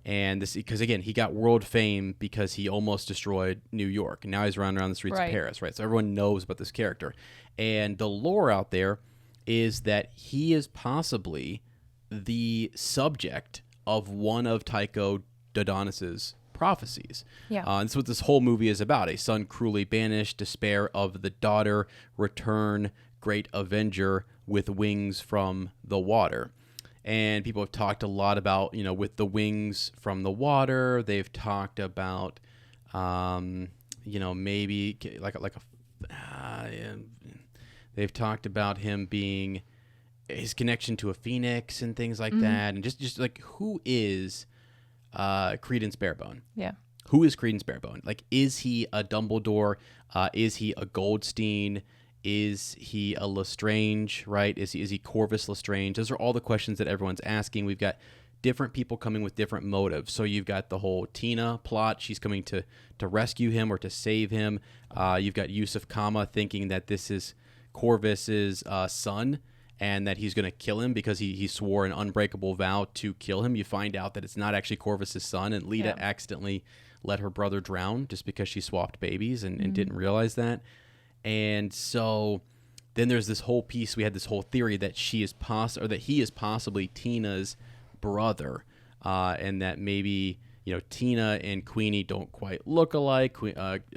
S1: And this, because again, he got world fame because he almost destroyed New York. And now he's running around the streets of Paris, right? So everyone knows about this character. And the lore out there is that he is possibly the subject of one of Tycho Dodonus's prophecies.
S2: Yeah.
S1: That's what this whole movie is about. A son cruelly banished, despair of the daughter, return, great avenger with wings from the water. And people have talked a lot about, with the wings from the water, they've talked about, maybe they've talked about him being his connection to a phoenix and things like that. And just like, who is Credence Barebone?
S2: Yeah.
S1: Who is Credence Barebone? Like, is he a Dumbledore? Is he a Goldstein? Is he a Lestrange, right? Is he Corvus Lestrange? Those are all the questions that everyone's asking. We've got different people coming with different motives. So you've got the whole Tina plot. She's coming to rescue him or to save him. You've got Yusuf Kama thinking that this is Corvus's son and that he's going to kill him because he swore an unbreakable vow to kill him. You find out that it's not actually Corvus's son, and Lita accidentally let her brother drown just because she swapped babies and didn't realize that. And so then there's this whole piece. We had this whole theory that he is possibly Tina's brother, and that maybe Tina and Queenie don't quite look alike.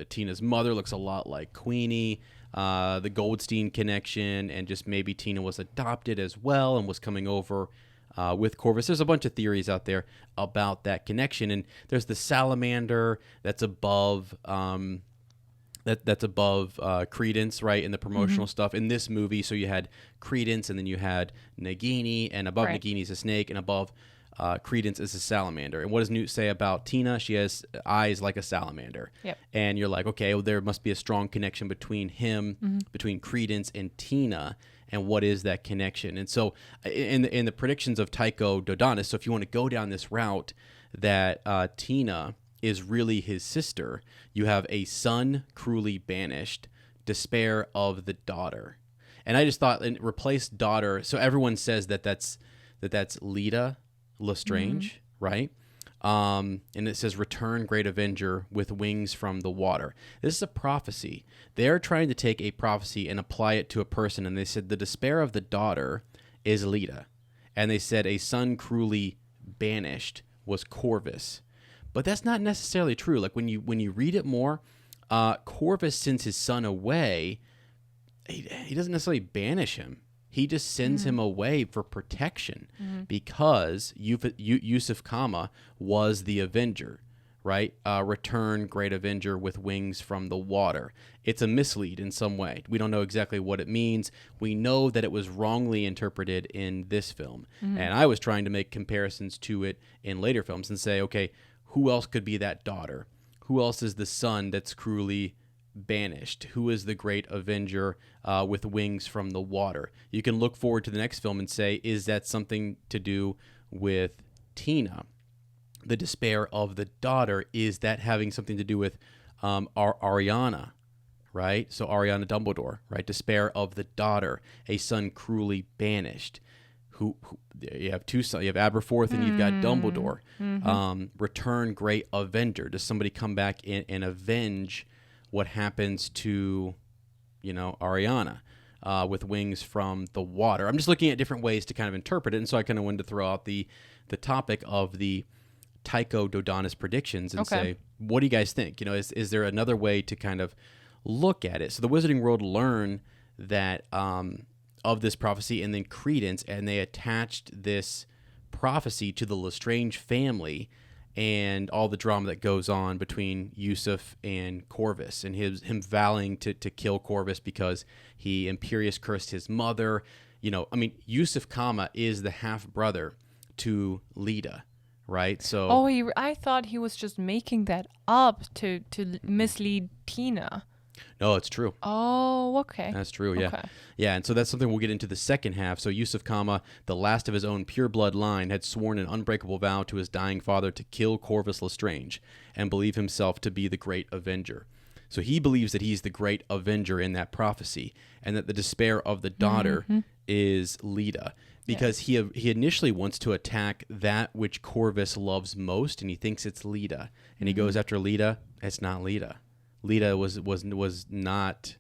S1: Tina's mother looks a lot like Queenie. The Goldstein connection, and just maybe Tina was adopted as well and was coming over with Corvus. There's a bunch of theories out there about that connection, and there's the salamander that's above. That's above Credence, right, in the promotional stuff in this movie. So you had Credence, and then you had Nagini, and above Nagini is a snake, and above Credence is a salamander. And what does Newt say about Tina? She has eyes like a salamander.
S2: Yep.
S1: And you're like, okay, well, there must be a strong connection between him, between Credence and Tina. And what is that connection? And so in the predictions of Tycho Dodonus, so if you want to go down this route, that Tina is really his sister. You have a son cruelly banished, despair of the daughter. And I just thought, and replace daughter. So everyone says that's Lita Lestrange, right? And it says, return, great avenger, with wings from the water. This is a prophecy. They're trying to take a prophecy and apply it to a person. And they said the despair of the daughter is Lita. And they said a son cruelly banished was Corvus. But that's not necessarily true. Like when you read it more, Corvus sends his son away. He doesn't necessarily banish him. He just sends him away for protection because Yusuf Kama was the Avenger, right? Return, great Avenger with wings from the water. It's a mislead in some way. We don't know exactly what it means. We know that it was wrongly interpreted in this film. And I was trying to make comparisons to it in later films and say, okay, who else could be that daughter? Who else is the son that's cruelly banished? Who is the great Avenger with wings from the water? You can look forward to the next film and say, is that something to do with Tina? The despair of the daughter, is that having something to do with Ariana, right? So Ariana Dumbledore, right? Despair of the daughter, a son cruelly banished. Who you have two sons, you have Aberforth and you've got Dumbledore. Return, great Avenger. Does somebody come back and avenge what happens to, Ariana with wings from the water? I'm just looking at different ways to kind of interpret it, and so I kind of wanted to throw out the topic of the Tycho Dodonus predictions and say, what do you guys think? Is there another way to kind of look at it? So the Wizarding World learned that of this prophecy and then credence, and they attached this prophecy to the Lestrange family and all the drama that goes on between Yusuf and Corvus, and him vowing to kill Corvus because he imperious cursed his mother. Yusuf Kama is the half brother to Lita, right? So
S2: I thought he was just making that up to mislead Tina.
S1: No, it's true.
S2: Oh, okay.
S1: That's true, yeah.
S2: Okay.
S1: Yeah, and so that's something we'll get into the second half. So Yusuf Kama, the last of his own pure blood line, had sworn an unbreakable vow to his dying father to kill Corvus Lestrange and believe himself to be the great Avenger. So he believes that he's the great Avenger in that prophecy, and that the despair of the daughter is Lita, because he initially wants to attack that which Corvus loves most, and he thinks it's Lita, and he goes after Lita. It's not Lita. Lita was not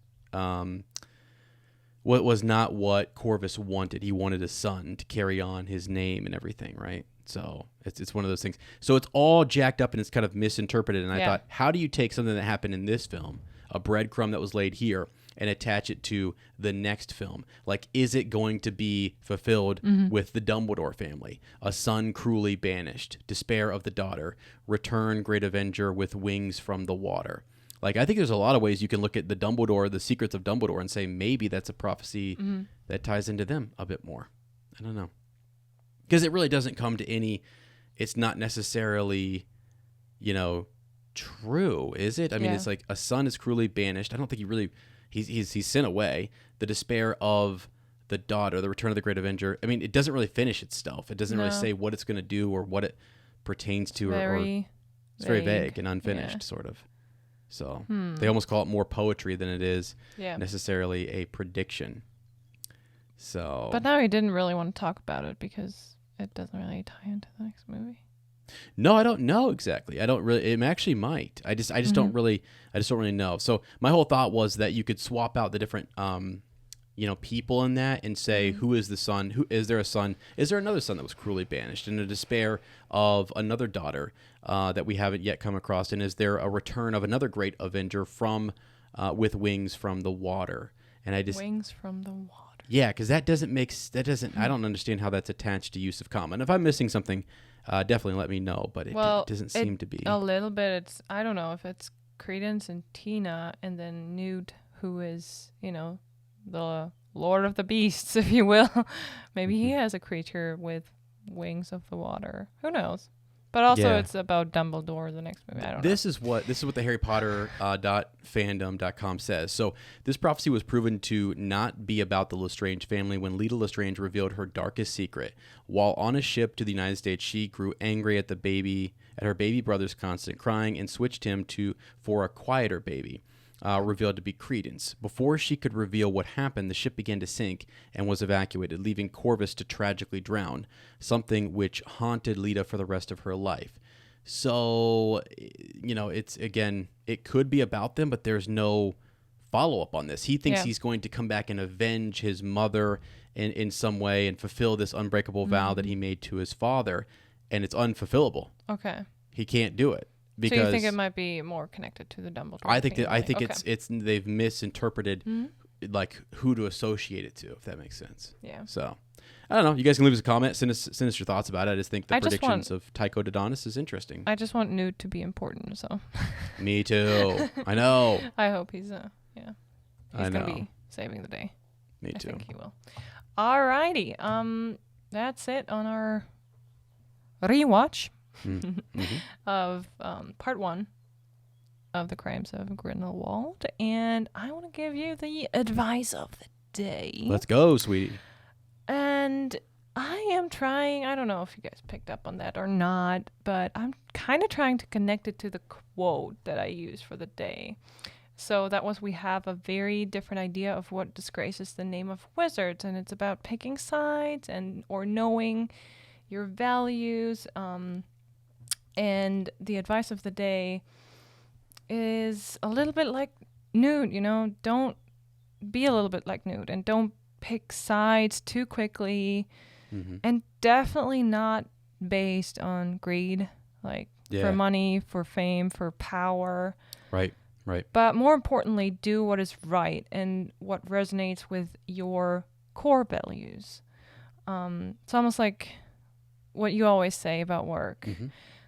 S1: what Corvus wanted. He wanted a son to carry on his name and everything, right? So it's one of those things. So it's all jacked up and it's kind of misinterpreted. And I thought, how do you take something that happened in this film, a breadcrumb that was laid here, and attach it to the next film? Like, is it going to be fulfilled with the Dumbledore family? A son cruelly banished, despair of the daughter, return, great Avenger with wings from the water. Like, I think there's a lot of ways you can look at the Secrets of Dumbledore, and say maybe that's a prophecy that ties into them a bit more. I don't know. Because it really doesn't come to any, it's not necessarily, true, is it? I mean, it's like a son is cruelly banished. I don't think he's sent away. The despair of the daughter, the return of the great Avenger. I mean, it doesn't really finish itself. It doesn't really say what it's going to do or what it pertains to. It's very vague and unfinished, sort of. So they almost call it more poetry than it is necessarily a prediction. So,
S2: but now he didn't really want to talk about it because it doesn't really tie into the next movie.
S1: No, I don't know exactly. I don't really. It actually might. I just don't really know. So my whole thought was that you could swap out the different people in that and say, who is the son? Who is there a son? Is there another son that was cruelly banished, and a despair of another daughter that we haven't yet come across? And is there a return of another great Avenger from with wings from the water? And
S2: wings from the water.
S1: Yeah, because that doesn't. I don't understand how that's attached to Yusuf Kama. And if I'm missing something, definitely let me know. But it doesn't seem to be
S2: a little bit. I don't know if it's Credence and Tina, and then Newt, who is the Lord of the Beasts, if you will. Maybe he has a creature with wings of the water. Who knows? But also,
S1: Yeah.
S2: it's about Dumbledore. The next movie, I don't know.
S1: This is what the Harry Potter .fandom.com says. So this prophecy was proven to not be about the Lestrange family when Lita Lestrange revealed her darkest secret. While on a ship to the United States, she grew angry at her baby brother's constant crying and switched him for a quieter baby. Revealed to be Credence. Before she could reveal what happened, the ship began to sink and was evacuated, leaving Corvus to tragically drown, something which haunted Lita for the rest of her life. So, it could be about them, but there's no follow-up on this. He thinks he's going to come back and avenge his mother in some way and fulfill this unbreakable vow that he made to his father, and it's unfulfillable.
S2: Okay.
S1: He can't do it. Because
S2: so you think it might be more connected to the Dumbledore?
S1: I think
S2: okay.
S1: it's they've misinterpreted like who to associate it to, if that makes sense.
S2: Yeah.
S1: So I don't know. You guys can leave us a comment. Send us your thoughts about it. I just think the predictions of Tycho Dodonus is interesting.
S2: I just want Newt to be important. So.
S1: Me too. I know.
S2: I hope he's He's gonna be saving the day.
S1: Me too.
S2: I think he will. Alrighty. That's it on our rewatch. Of part 1 of the Crimes of Grindelwald, and I want to give you the advice of the day.
S1: Let's go, sweetie.
S2: And I am trying, I don't know if you guys picked up on that or not, but I'm kind of trying to connect it to the quote that I used for the day. So that was, we have a very different idea of what disgraces the name of wizards, and it's about picking sides or knowing your values. And the advice of the day is a little bit like Newt, don't be a little bit like Newt and don't pick sides too quickly, and definitely not based on greed, for money, for fame, for power.
S1: Right.
S2: But more importantly, do what is right and what resonates with your core values. It's almost like what you always say about work.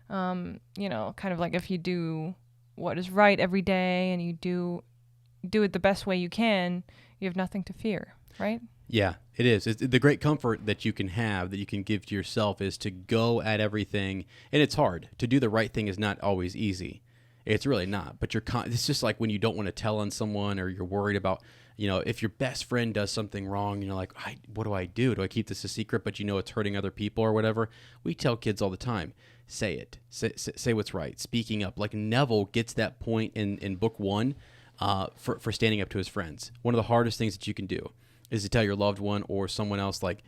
S2: Kind of like if you do what is right every day and you do it the best way you can, you have nothing to fear, right?
S1: Yeah, it is. It's the great comfort that you can have, that you can give to yourself, is to go at everything. And it's hard. To do the right thing is not always easy. It's really not. But it's just like when you don't want to tell on someone, or you're worried about, if your best friend does something wrong, you're like, what do I do? Do I keep this a secret? But it's hurting other people or whatever. We tell kids all the time, say it. Say what's right. Speaking up. Like Neville gets that point in book 1 for standing up to his friends. One of the hardest things that you can do is to tell your loved one or someone else, like,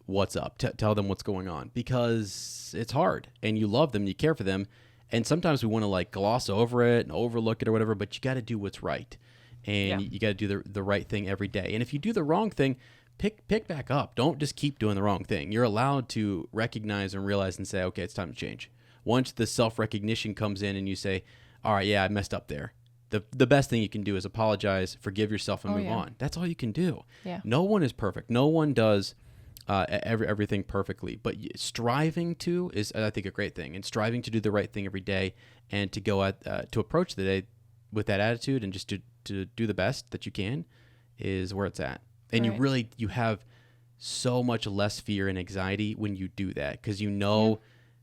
S1: what's up. Tell them what's going on, because it's hard and you love them, you care for them. And sometimes we want to gloss over it and overlook it or whatever, but you got to do what's right. And you got to do the right thing every day. And if you do the wrong thing, pick back up. Don't just keep doing the wrong thing. You're allowed to recognize and realize and say, okay, it's time to change. Once the self-recognition comes in and you say, all right, I messed up there. The best thing you can do is apologize, forgive yourself, and move on. That's all you can do. Yeah. No one is perfect. No one does everything perfectly. But striving to is, I think, a great thing. And striving to do the right thing every day, and to go to approach the day with that attitude, and just to do the best that you can, is where it's at. And you have so much less fear and anxiety when you do that, because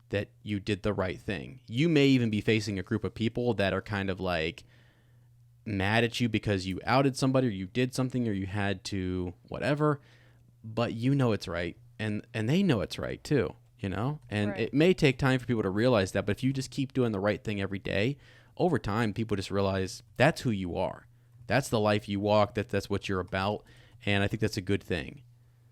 S1: that you did the right thing. You may even be facing a group of people that are kind of mad at you because you outed somebody, or you did something, or you had to whatever, but it's right, and they know it's right too, and it may take time for people to realize that, but if you just keep doing the right thing every day, over time people just realize that's who you are, that's the life you walk, that's what you're about. And I think that's a good thing.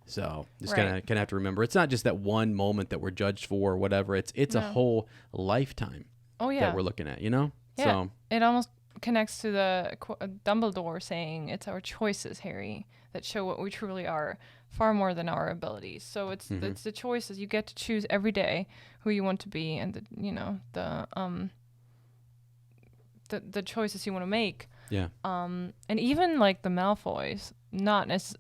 S1: So just kind of have to remember, it's not just that one moment that we're judged for or whatever. It's a whole lifetime that we're looking at, Yeah. So
S2: it almost connects to the Dumbledore saying, it's our choices, Harry, that show what we truly are, far more than our abilities. So it's the choices. You get to choose every day who you want to be, and the choices you want to make.
S1: Yeah.
S2: And even the Malfoys,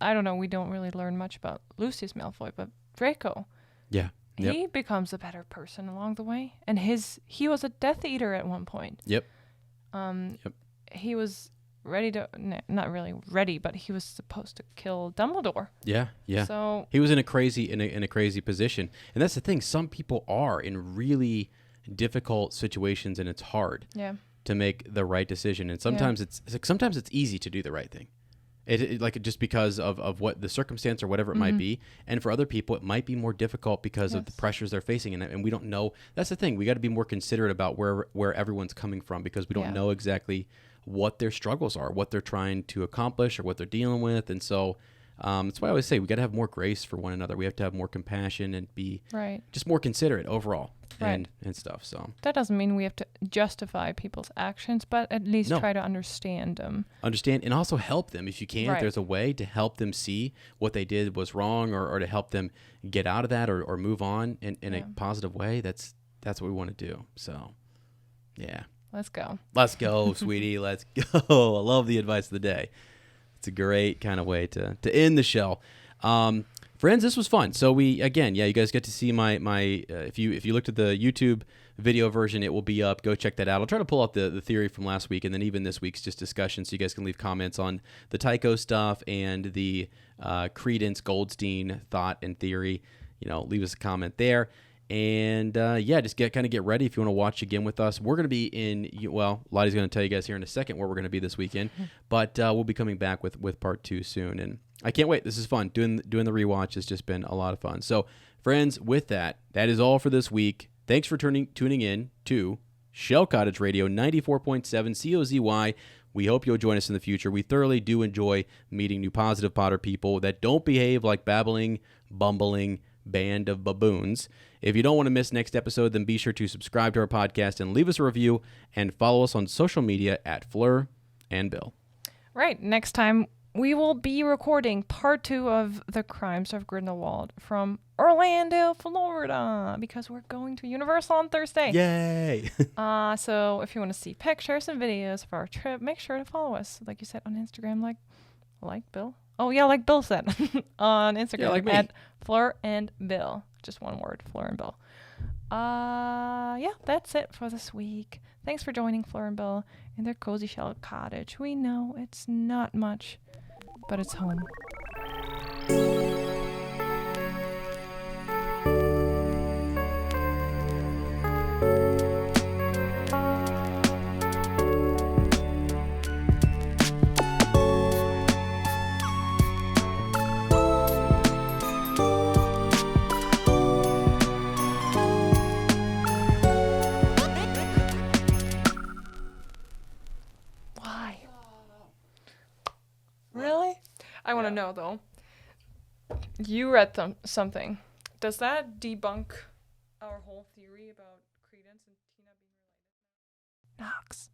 S2: I don't know, we don't really learn much about Lucius Malfoy, but Draco.
S1: Yeah. Yep.
S2: He becomes a better person along the way. And he was a Death Eater at one point.
S1: Yep.
S2: He was ready to, not really ready, but he was supposed to kill Dumbledore.
S1: Yeah. So he was in a crazy position. And that's the thing, some people are in really difficult situations, and it's hard
S2: Yeah.
S1: to make the right decision. And sometimes sometimes it's easy to do the right thing. It like just because of what the circumstance or whatever it might be. And for other people, it might be more difficult because of the pressures they're facing. And we don't know. That's the thing. We got to be more considerate about where everyone's coming from, because we don't know exactly what their struggles are, what they're trying to accomplish, or what they're dealing with. And so that's why I always say we got to have more grace for one another. We have to have more compassion and be just more considerate overall and stuff. So
S2: that doesn't mean we have to justify people's actions, but at least try to understand them.
S1: Understand and also help them if you can. If there's a way to help them see what they did was wrong, or to help them get out of that or move on in a positive way, that's what we want to do. So, yeah.
S2: Let's go.
S1: Let's go, sweetie. Let's go. I love the advice of the day. It's a great kind of way to end the show. Friends, this was fun. So you guys get to see my if you looked at the YouTube video version, it will be up. Go check that out. I'll try to pull out the theory from last week, and then even this week's just discussion, so you guys can leave comments on the Tycho stuff and the Credence Goldstein thought and theory. Leave us a comment there. And just get ready if you want to watch again with us. We're going to be Lottie's going to tell you guys here in a second where we're going to be this weekend, but we'll be coming back with part 2 soon, and I can't wait. This is fun. Doing the rewatch has just been a lot of fun. So, friends, with that is all for this week. Thanks for tuning in to Shell Cottage Radio 94.7 COZY. We hope you'll join us in the future. We thoroughly do enjoy meeting new positive Potter people that don't behave like babbling, bumbling band of baboons. If you don't want to miss next episode, then be sure to subscribe to our podcast and leave us a review, and follow us on social media at Fleur and Bill.
S2: Right. Next time, we will be recording part 2 of the Crimes of Grindelwald from Orlando, Florida, because we're going to Universal on Thursday.
S1: Yay!
S2: So if you want to see pictures and videos of our trip, make sure to follow us, like you said, on Instagram, like Bill. Oh, yeah, like Bill said, on Instagram at Fleur and Bill. Just one word, Fleur and Bill. That's it for this week. Thanks for joining Fleur and Bill in their cozy shell cottage. We know it's not much, but it's home. I want to know, though. You read something. Does that debunk our whole theory about Credence and Tina being related? Knox.